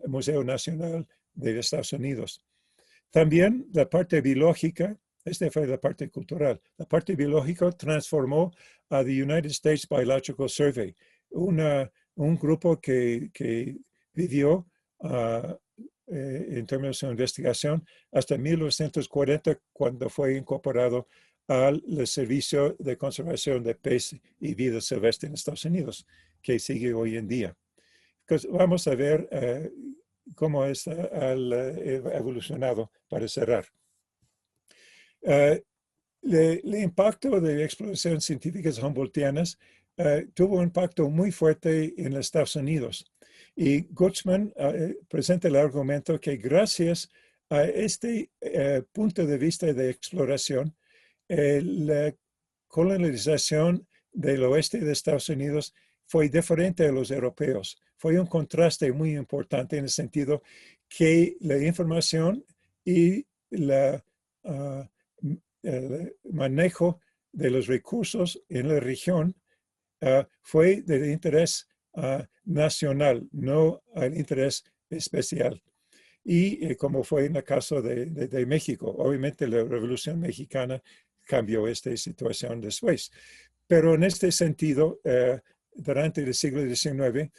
Museo Nacional de Estados Unidos. También la parte biológica, esta fue la parte cultural, la parte biológica transformó a the United States Biological Survey, un grupo que vivió en términos de investigación hasta 1940, cuando fue incorporado al Servicio de Conservación de Peces y Vida Silvestre en Estados Unidos, que sigue hoy en día. Entonces, vamos a ver cómo ha evolucionado para cerrar. El impacto de exploraciones científicas humboldtianas tuvo un impacto muy fuerte en los Estados Unidos. Y Gutschman presenta el argumento que gracias a este punto de vista de exploración, la colonización del oeste de Estados Unidos fue diferente a los europeos. Fue un contraste muy importante en el sentido que la información y el manejo de los recursos en la región fue de interés nacional, no al interés especial. Y como fue en el caso de México, obviamente la Revolución Mexicana cambió esta situación después. Pero en este sentido, durante el siglo XIX,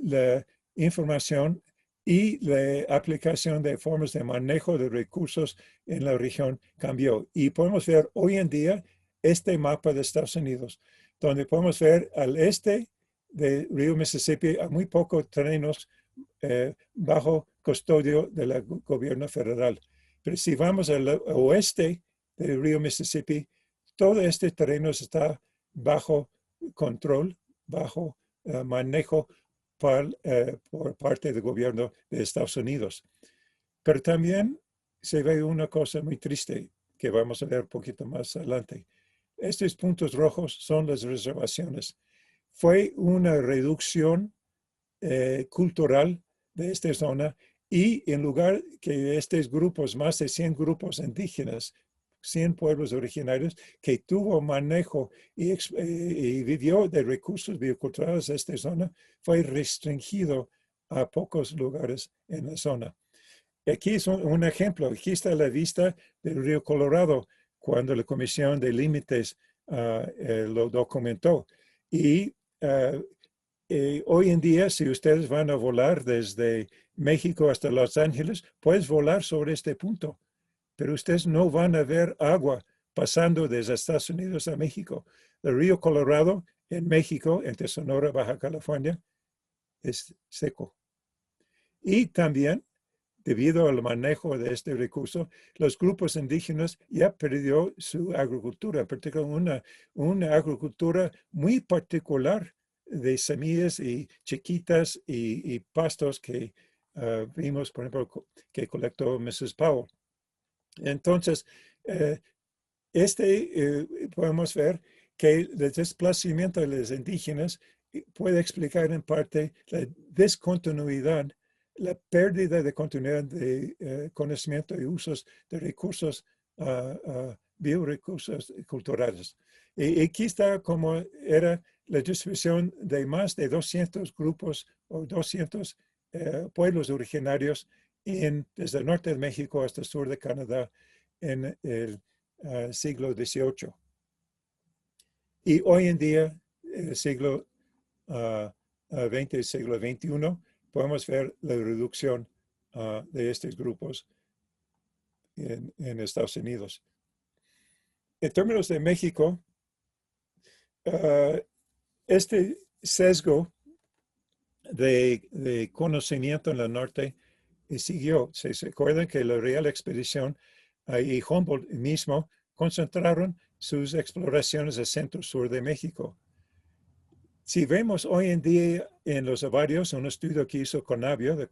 la información y la aplicación de formas de manejo de recursos en la región cambió. Y podemos ver hoy en día este mapa de Estados Unidos, donde podemos ver al este del río Mississippi a muy pocos terrenos bajo custodio del gobierno federal. Pero si vamos al oeste del río Mississippi, todo este terreno está bajo control, bajo manejo por parte del gobierno de Estados Unidos. Pero también se ve una cosa muy triste que vamos a ver un poquito más adelante. Estos puntos rojos son las reservaciones. Fue una reducción cultural de esta zona y en lugar que estos grupos, más de 100 grupos indígenas, 100 pueblos originarios que tuvo manejo y vivió de recursos bioculturales de esta zona, fue restringido a pocos lugares en la zona. Aquí es un ejemplo. Aquí está la vista del río Colorado cuando la Comisión de Límites lo documentó. Y Hoy en día, si ustedes van a volar desde México hasta Los Ángeles, puedes volar sobre este punto, pero ustedes no van a ver agua pasando desde Estados Unidos a México. El río Colorado en México, entre Sonora, Baja California, es seco. Y también, debido al manejo de este recurso, los grupos indígenas ya perdió su agricultura, en particular una agricultura muy particular de semillas y chiquitas y pastos que vimos, por ejemplo, que colectó Mrs. Powell. Entonces, podemos ver que el desplazamiento de los indígenas puede explicar en parte la discontinuidad, la pérdida de continuidad de conocimiento y usos de recursos, biorecursos culturales. Y aquí está como era la distribución de más de 200 grupos o 200 pueblos originarios desde el norte de México hasta el sur de Canadá en el siglo XVIII. Y hoy en día, el siglo XX, el siglo XXI, podemos ver la reducción de estos grupos en Estados Unidos. En términos de México, este sesgo de conocimiento en el norte siguió. Se acuerdan que la Real Expedición y Humboldt mismo concentraron sus exploraciones del centro-sur de México. Si vemos hoy en día en los avarios, un estudio que hizo CONABIO, de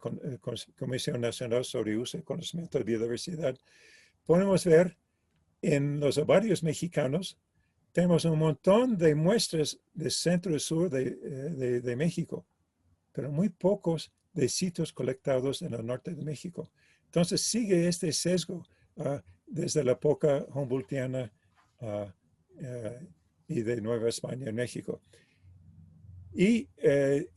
Comisión Nacional sobre Uso y Conocimiento de Biodiversidad, podemos ver en los avarios mexicanos, tenemos un montón de muestras del centro y sur de México, pero muy pocos de sitios colectados en el norte de México. Entonces sigue este sesgo desde la época humboldtiana y de Nueva España en México. Y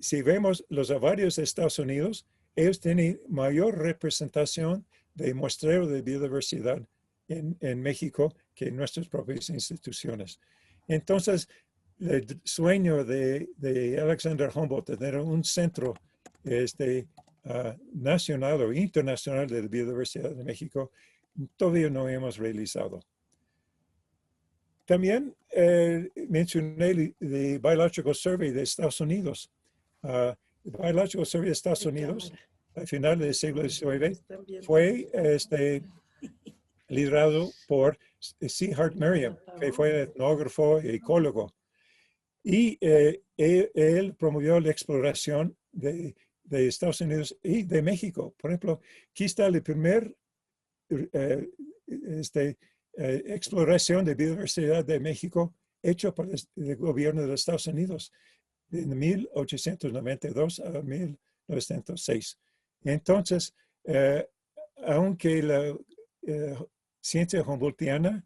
si vemos los avarios de Estados Unidos, ellos tienen mayor representación de muestreo de biodiversidad en México que en nuestras propias instituciones. Entonces, el sueño de Alexander Humboldt de tener un centro nacional o internacional de biodiversidad de México, todavía no hemos realizado. También mencioné el Biological Survey de Estados Unidos. El Biological Survey de Estados Unidos, al final del siglo XIX, fue liderado por C. Hart Merriam, que fue etnógrafo y ecólogo. Y él promovió la exploración de Estados Unidos y de México. Por ejemplo, aquí está el primer exploración de biodiversidad de México hecho por el gobierno de los Estados Unidos de 1892 a 1906. Entonces, aunque la ciencia humboldtiana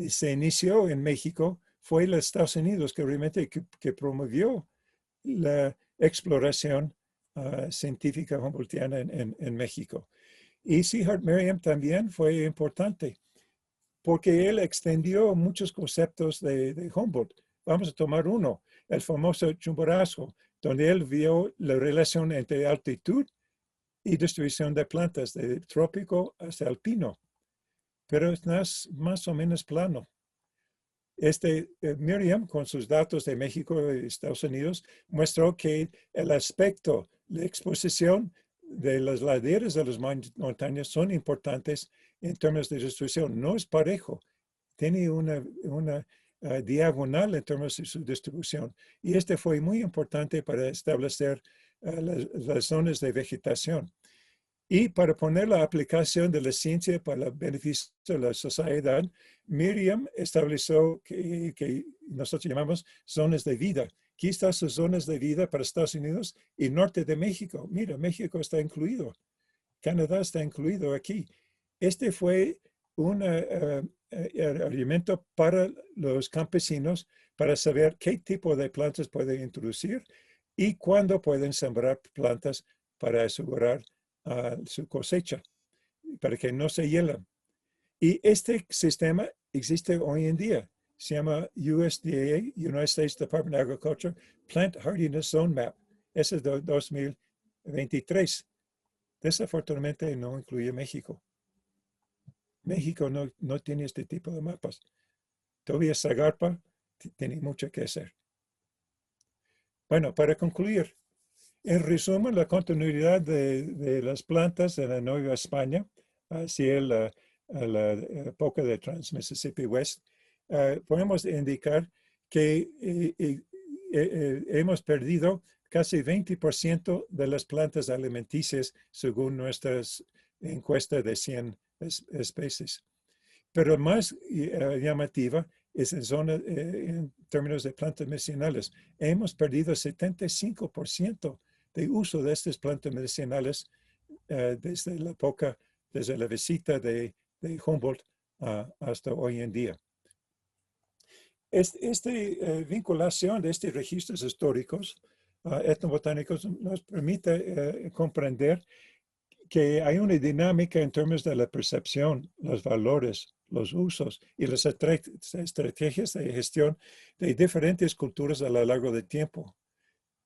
se inició en México, fue los Estados Unidos que realmente que promovió la exploración científica humboldtiana en México. Y C. Hart Merriam también fue importante porque él extendió muchos conceptos de Humboldt. Vamos a tomar uno, el famoso Chimborazo, donde él vio la relación entre altitud y distribución de plantas, de trópico hasta alpino. Pero es más o menos plano. Merriam, con sus datos de México y Estados Unidos, mostró que el aspecto, la exposición de las laderas de las montañas son importantes en términos de distribución. No es parejo, tiene una diagonal en términos de su distribución. Y fue muy importante para establecer las zonas de vegetación. Y para poner la aplicación de la ciencia para el beneficio de la sociedad, Merriam estableció que nosotros llamamos zonas de vida. Aquí están sus zonas de vida para Estados Unidos y norte de México. Mira, México está incluido. Canadá está incluido aquí. Fue un argumento para los campesinos para saber qué tipo de plantas pueden introducir y cuándo pueden sembrar plantas para asegurar su cosecha, para que no se hielan. Y este sistema existe hoy en día. se llama USDA, United States Department of Agriculture, Plant Hardiness Zone Map. Ese es de 2023. Desafortunadamente no incluye México. México no tiene este tipo de mapas. Todavía Zagarpa tiene mucho que hacer. Bueno, para concluir, en resumen, la continuidad de las plantas en la Nueva España hacia la época de Trans-Mississippi West, podemos indicar que hemos perdido casi 20% de las plantas alimenticias según nuestras encuestas de 100 especies. Pero más llamativa es en términos de plantas medicinales. Hemos perdido 75% de uso de estas plantas medicinales desde la época, desde la visita de Humboldt hasta hoy en día. Esta vinculación de estos registros históricos etnobotánicos nos permite comprender que hay una dinámica en términos de la percepción, los valores, los usos y las estrategias de gestión de diferentes culturas a lo largo del tiempo.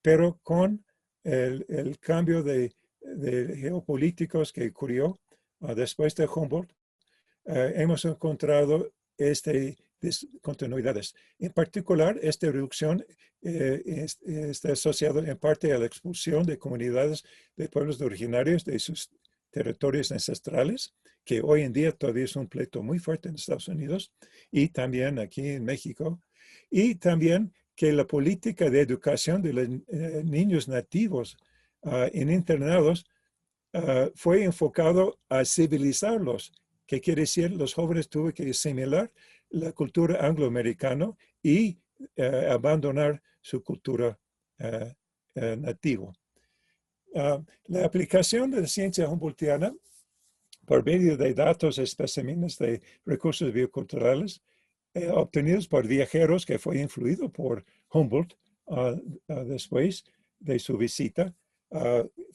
Pero con el cambio de geopolíticos que ocurrió después de Humboldt, hemos encontrado discontinuidades. En particular, esta reducción está asociada en parte a la expulsión de comunidades de pueblos originarios de sus territorios ancestrales, que hoy en día todavía es un pleito muy fuerte en Estados Unidos y también aquí en México. Y también que la política de educación de los niños nativos en internados fue enfocado a civilizarlos, que quiere decir los jóvenes tuvieron que asimilar la cultura angloamericana y abandonar su cultura nativa. La aplicación de la ciencia humboldtiana por medio de datos y especímenes de recursos bioculturales obtenidos por viajeros que fue influido por Humboldt después de su visita,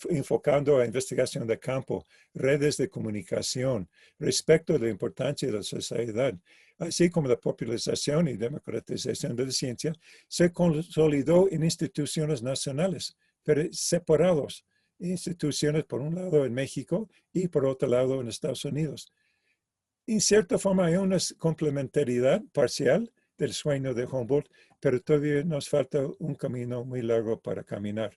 enfocando a investigación de campo, redes de comunicación, respecto de la importancia de la sociedad, así como la popularización y democratización de la ciencia, se consolidó en instituciones nacionales, pero separados, instituciones por un lado en México y por otro lado en Estados Unidos. En cierta forma hay una complementariedad parcial del sueño de Humboldt, pero todavía nos falta un camino muy largo para caminar.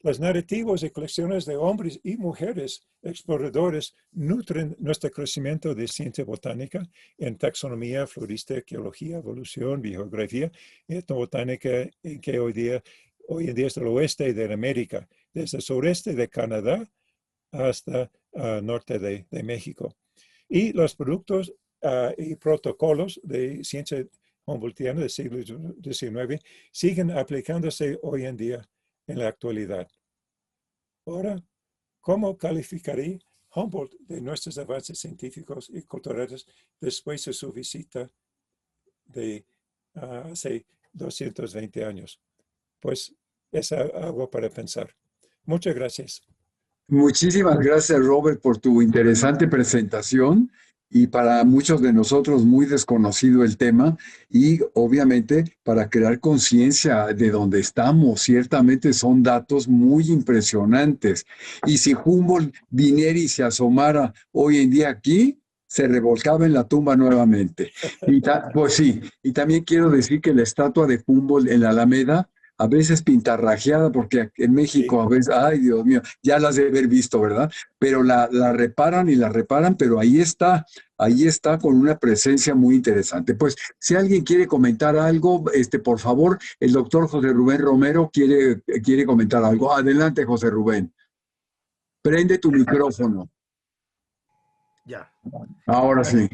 Los narrativos y colecciones de hombres y mujeres exploradores nutren nuestro crecimiento de ciencia botánica en taxonomía, florística, geología, evolución, biogeografía, etnobotánica, en que hoy en día es el oeste de América, desde el sureste de Canadá hasta el norte de México. Y los productos y protocolos de ciencia humboldtiana del siglo XIX siguen aplicándose hoy en día en la actualidad. Ahora, ¿cómo calificaría Humboldt de nuestros avances científicos y culturales después de su visita de hace 220 años? Pues es algo para pensar. Muchas gracias. Muchísimas gracias, Robert, por tu interesante presentación y para muchos de nosotros muy desconocido el tema y obviamente para crear conciencia de dónde estamos. Ciertamente son datos muy impresionantes y si Humboldt viniera y se asomara hoy en día aquí, se revolcaba en la tumba nuevamente. Pues sí, y también quiero decir que la estatua de Humboldt en la Alameda a veces pintarrajeada, porque en México a veces, ay Dios mío, ya las de haber visto, ¿verdad? Pero la reparan y la reparan, pero ahí está con una presencia muy interesante. Pues si alguien quiere comentar algo, por favor, el doctor José Rubén Romero quiere comentar algo. Adelante, José Rubén. Prende tu micrófono. Ya. Ahora sí.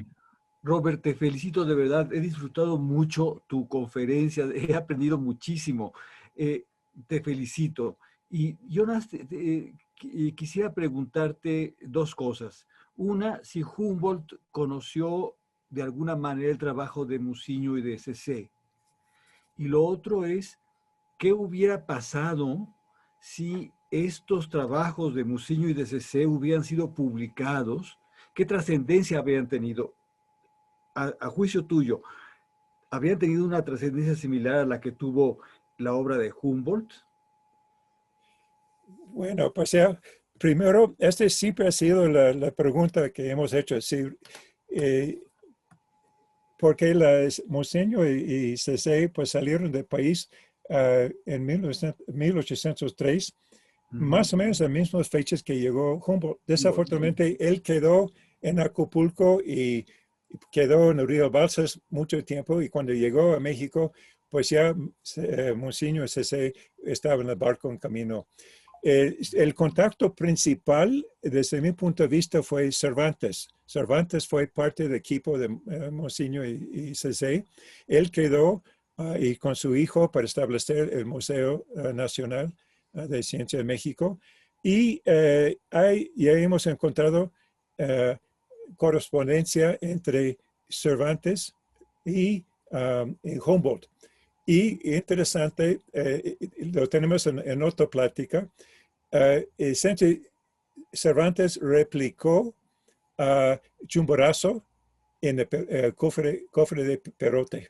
Robert, te felicito de verdad. He disfrutado mucho tu conferencia. He aprendido muchísimo. Te felicito. Y Jonas, quisiera preguntarte dos cosas. Una, si Humboldt conoció de alguna manera el trabajo de Musigno y de Cecé. Y lo otro es, ¿qué hubiera pasado si estos trabajos de Musigno y de Cecé hubieran sido publicados? ¿Qué trascendencia habrían tenido? A juicio tuyo, habían tenido una trascendencia similar a la que tuvo la obra de Humboldt? Bueno, pues ya, primero, esta siempre ha sido la pregunta que hemos hecho. Si, eh, porque Monseño y Cesé pues salieron del país en 1803, más o menos a las mismas fechas que llegó Humboldt. Desafortunadamente, él quedó en Acapulco y quedó en el río Balsas mucho tiempo, y cuando llegó a México, pues ya Monseño y Cesé estaba en el barco en camino. El contacto principal, desde mi punto de vista, fue Cervantes. Cervantes fue parte del equipo de Monseño y Cesé. Él quedó y con su hijo para establecer el Museo Nacional de Ciencia de México. Y ya hemos encontrado correspondencia entre Cervantes y Humboldt. Y interesante, lo tenemos en otra plática. Cervantes replicó a Chimborazo en el cofre de Perote.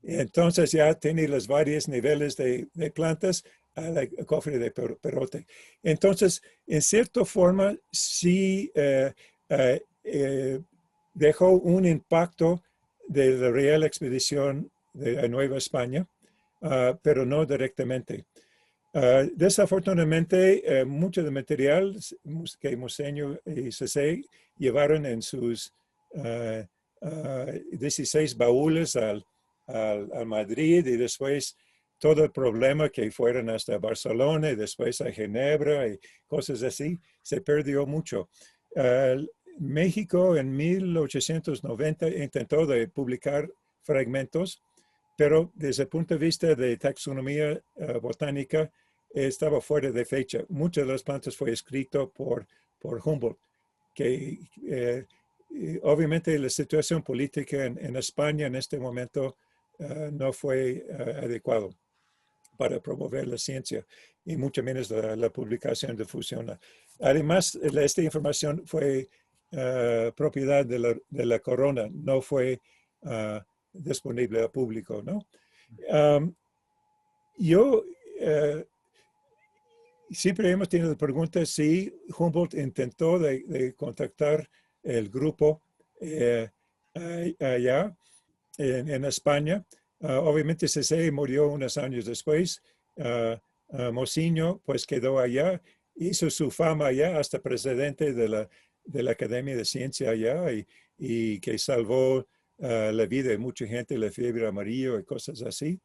Entonces ya tiene los varios niveles de plantas al cofre de Perote. Entonces, en cierta forma, sí dejó un impacto de la Real Expedición de Nueva España, pero no directamente. Desafortunadamente, mucho del material que Monseño y Cesé llevaron en sus 16 baúles al Madrid, y después todo el problema que fueron hasta Barcelona y después a Ginebra y cosas así, se perdió mucho. México en 1890 intentó de publicar fragmentos, pero desde el punto de vista de taxonomía botánica estaba fuera de fecha. Muchas de las plantas fue escrito por Humboldt, que obviamente la situación política en España en este momento no fue adecuado para promover la ciencia, y mucho menos la publicación de difusión. Además, esta información fue propiedad de la corona, no fue disponible al público, ¿no? Yo siempre hemos tenido la pregunta si Humboldt intentó de contactar el grupo allá en España. Obviamente Cesé murió unos años después. Monseño pues quedó allá, hizo su fama allá, hasta presidente de la Academia de Ciencia allá, y que salvó la vida de mucha gente, la fiebre amarilla y cosas así.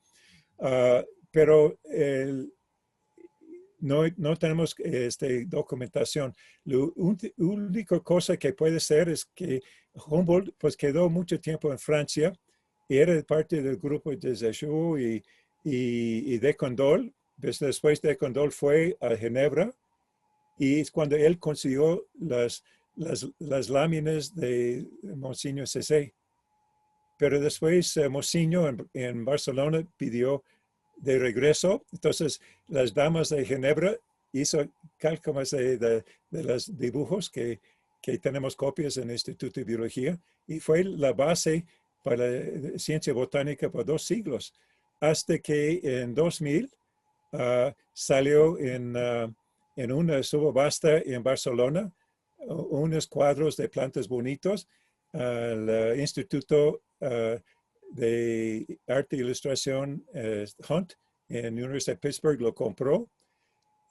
Pero no tenemos documentación. La única cosa que puede ser es que Humboldt pues quedó mucho tiempo en Francia, y era parte del grupo de Zéjoux y de Condol. Después de Condol fue a Ginebra, y es cuando él consiguió las láminas de Monseño Cesé. Pero después Monseño en Barcelona pidió de regreso. Entonces, las damas de Ginebra hizo cálculos de los dibujos que tenemos copias en el Instituto de Biología, y fue la base para la ciencia botánica por 2 siglos, hasta que en 2000 salió en una subasta en Barcelona unos cuadros de plantas bonitos. El Instituto de Arte e Ilustración Hunt en la Universidad de Pittsburgh lo compró,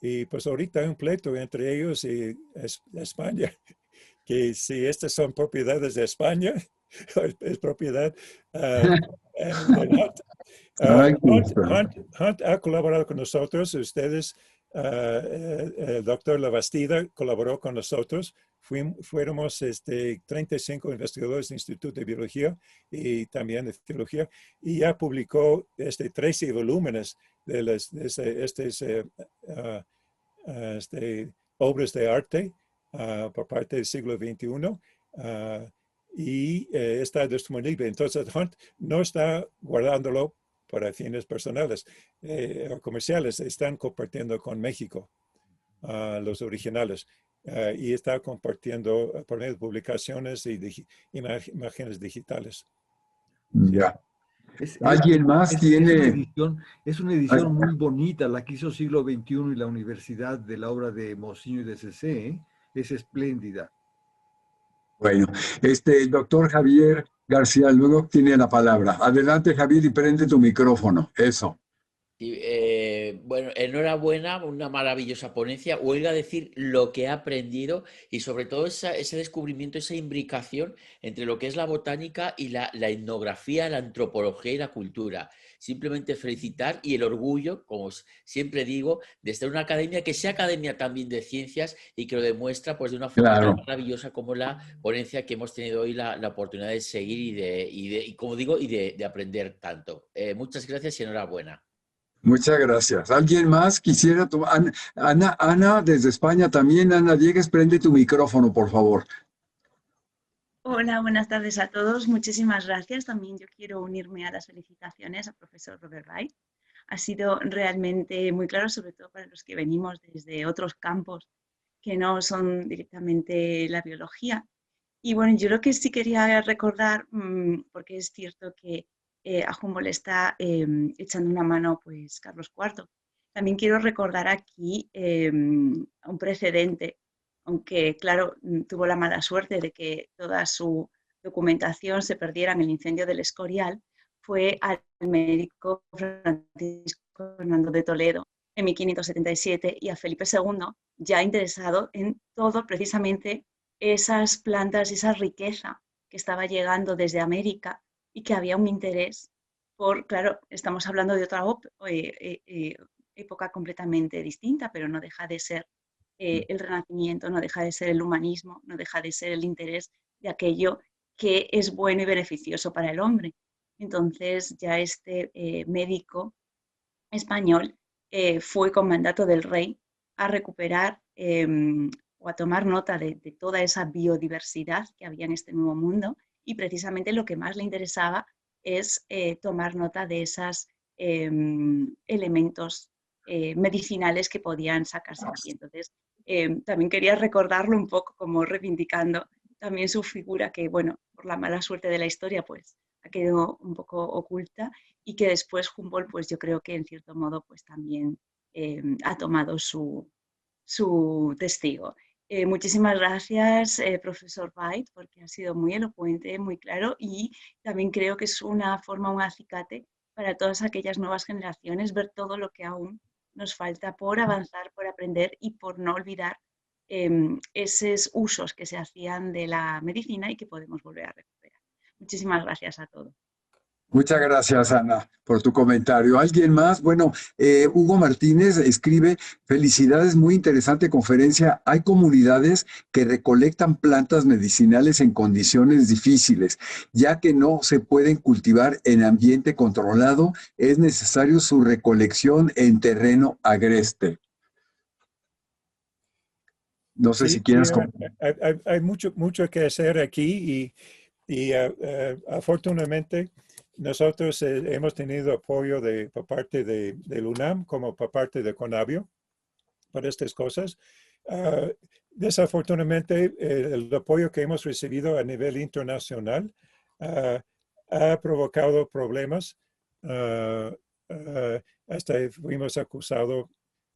y pues ahorita hay un pleito entre ellos y España, que si estas son propiedades de España, es propiedad de Hunt. Hunt ha colaborado con nosotros. Ustedes, el doctor Labastida colaboró con nosotros. Fuéramos 35 investigadores del Instituto de Biología y también de Filología, y ya publicó 13 volúmenes de estas obras de arte por parte del siglo XXI. Y está disponible. Entonces, Hunt no está guardándolo para fines personales o comerciales. Están compartiendo con México los originales, y está compartiendo por medio de publicaciones y imágenes digitales. Ya. ¿Alguien más tiene? Es una edición muy bonita, la que hizo Siglo XXI y la Universidad, de la obra de Mozinho y de CC, ¿eh? Es espléndida. Bueno, el doctor Javier García luego tiene la palabra. Adelante, Javier, y prende tu micrófono. Eso. Sí, bueno, enhorabuena, una maravillosa ponencia. Huelga decir lo que he aprendido y sobre todo ese descubrimiento, esa imbricación entre lo que es la botánica y la etnografía, la antropología y la cultura. Simplemente felicitar y el orgullo, como siempre digo, de estar en una academia que sea academia también de ciencias y que lo demuestra pues de una forma tan Claro. maravillosa como la ponencia que hemos tenido hoy la oportunidad de seguir y como digo, de aprender tanto. Muchas gracias y enhorabuena. Muchas gracias. ¿Alguien más quisiera tomar? Ana, desde España también. Ana Diegues, prende tu micrófono, por favor. Hola, buenas tardes a todos. Muchísimas gracias. También yo quiero unirme a las felicitaciones al profesor Robert Wright. Ha sido realmente muy claro, sobre todo para los que venimos desde otros campos que no son directamente la biología. Y bueno, yo lo que sí quería recordar, porque es cierto que a Humboldt está echando una mano pues Carlos IV. También quiero recordar aquí un precedente, aunque claro, tuvo la mala suerte de que toda su documentación se perdiera en el incendio del Escorial, fue al médico Francisco Fernando de Toledo en 1577 y a Felipe II, ya interesado en todo precisamente esas plantas, esa riqueza que estaba llegando desde América y que había un interés por, claro, estamos hablando de otra época completamente distinta, pero no deja de ser el Renacimiento, no deja de ser el humanismo, no deja de ser el interés de aquello que es bueno y beneficioso para el hombre. Entonces ya este médico español fue con mandato del rey a recuperar o a tomar nota de toda esa biodiversidad que había en este nuevo mundo, y precisamente lo que más le interesaba es tomar nota de esos elementos medicinales que podían sacarse aquí. Entonces, también quería recordarlo un poco como reivindicando también su figura que, bueno, por la mala suerte de la historia, pues ha quedado un poco oculta, y que después Humboldt, pues yo creo que en cierto modo, pues también ha tomado su testigo. Muchísimas gracias, profesor White, porque ha sido muy elocuente, muy claro, y también creo que es una forma, un acicate para todas aquellas nuevas generaciones, ver todo lo que aún nos falta por avanzar, por aprender y por no olvidar esos usos que se hacían de la medicina y que podemos volver a recuperar. Muchísimas gracias a todos. Muchas gracias, Ana, por tu comentario. ¿Alguien más? Bueno, Hugo Martínez escribe, felicidades, muy interesante conferencia. Hay comunidades que recolectan plantas medicinales en condiciones difíciles, ya que no se pueden cultivar en ambiente controlado, es necesario su recolección en terreno agreste. No sé si quieres... Hay mucho que hacer aquí y afortunadamente nosotros hemos tenido apoyo por parte del UNAM como por parte de Conavio para estas cosas. Desafortunadamente, el apoyo que hemos recibido a nivel internacional ha provocado problemas. Hasta fuimos acusados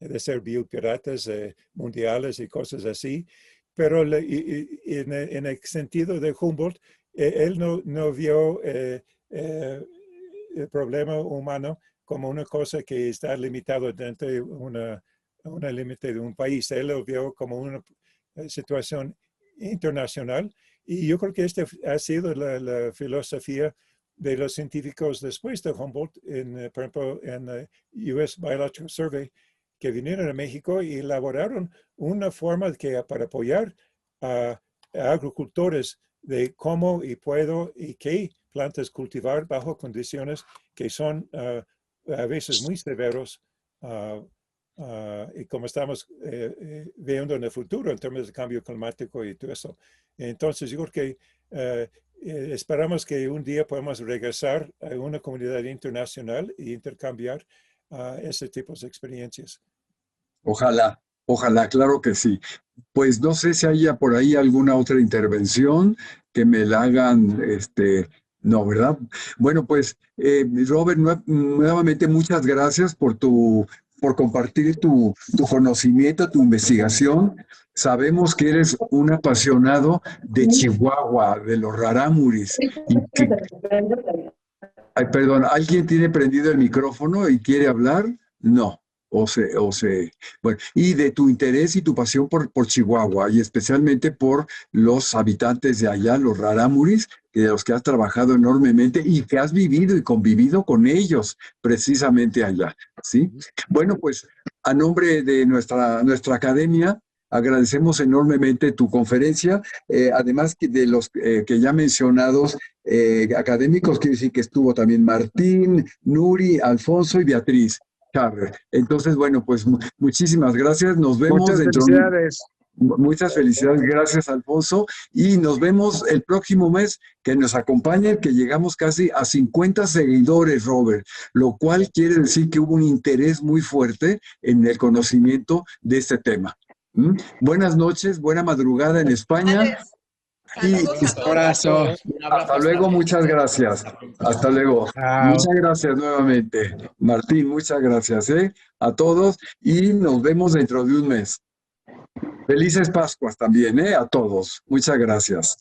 de ser biopiratas mundiales y cosas así. Pero en el sentido de Humboldt, él no vio el problema humano como una cosa que está limitado dentro de una límite de un país. Él lo vio como una situación internacional, y yo creo que esta ha sido la filosofía de los científicos después de Humboldt, por ejemplo, en el US Biological Survey, que vinieron a México y elaboraron una forma para apoyar a agricultores de cómo y puedo y qué plantas cultivar bajo condiciones que son a veces muy severos, y como estamos viendo en el futuro en términos de cambio climático y todo eso. Entonces yo creo que esperamos que un día podamos regresar a una comunidad internacional e intercambiar ese tipo de experiencias. Ojalá, ojalá, claro que sí. Pues no sé si haya por ahí alguna otra intervención que me la hagan No, ¿verdad? Bueno, pues, Robert, nuevamente muchas gracias por compartir tu conocimiento, tu investigación. Sabemos que eres un apasionado de Chihuahua, de los rarámuris. Ay, perdón, ¿alguien tiene prendido el micrófono y quiere hablar? No. Bueno, y de tu interés y tu pasión por Chihuahua, y especialmente por los habitantes de allá, los rarámuris, de los que has trabajado enormemente y que has vivido y convivido con ellos precisamente allá, ¿sí? Bueno, pues a nombre de nuestra academia, agradecemos enormemente tu conferencia, además de los que ya mencionados académicos, quiero decir que estuvo también Martín, Nuri, Alfonso y Beatriz. Entonces, bueno, pues muchísimas gracias. Nos vemos Muchas dentro felicidades. Muchas felicidades. Gracias, Alfonso. Y nos vemos el próximo mes. Que nos acompañen, que llegamos casi a 50 seguidores, Robert, lo cual quiere decir que hubo un interés muy fuerte en el conocimiento de este tema. Buenas noches, buena madrugada en España. Y Un abrazo. hasta luego, muchas gracias. Hasta luego. Chao. Muchas gracias nuevamente. Martín, muchas gracias a todos y nos vemos dentro de un mes. Felices Pascuas también a todos. Muchas gracias.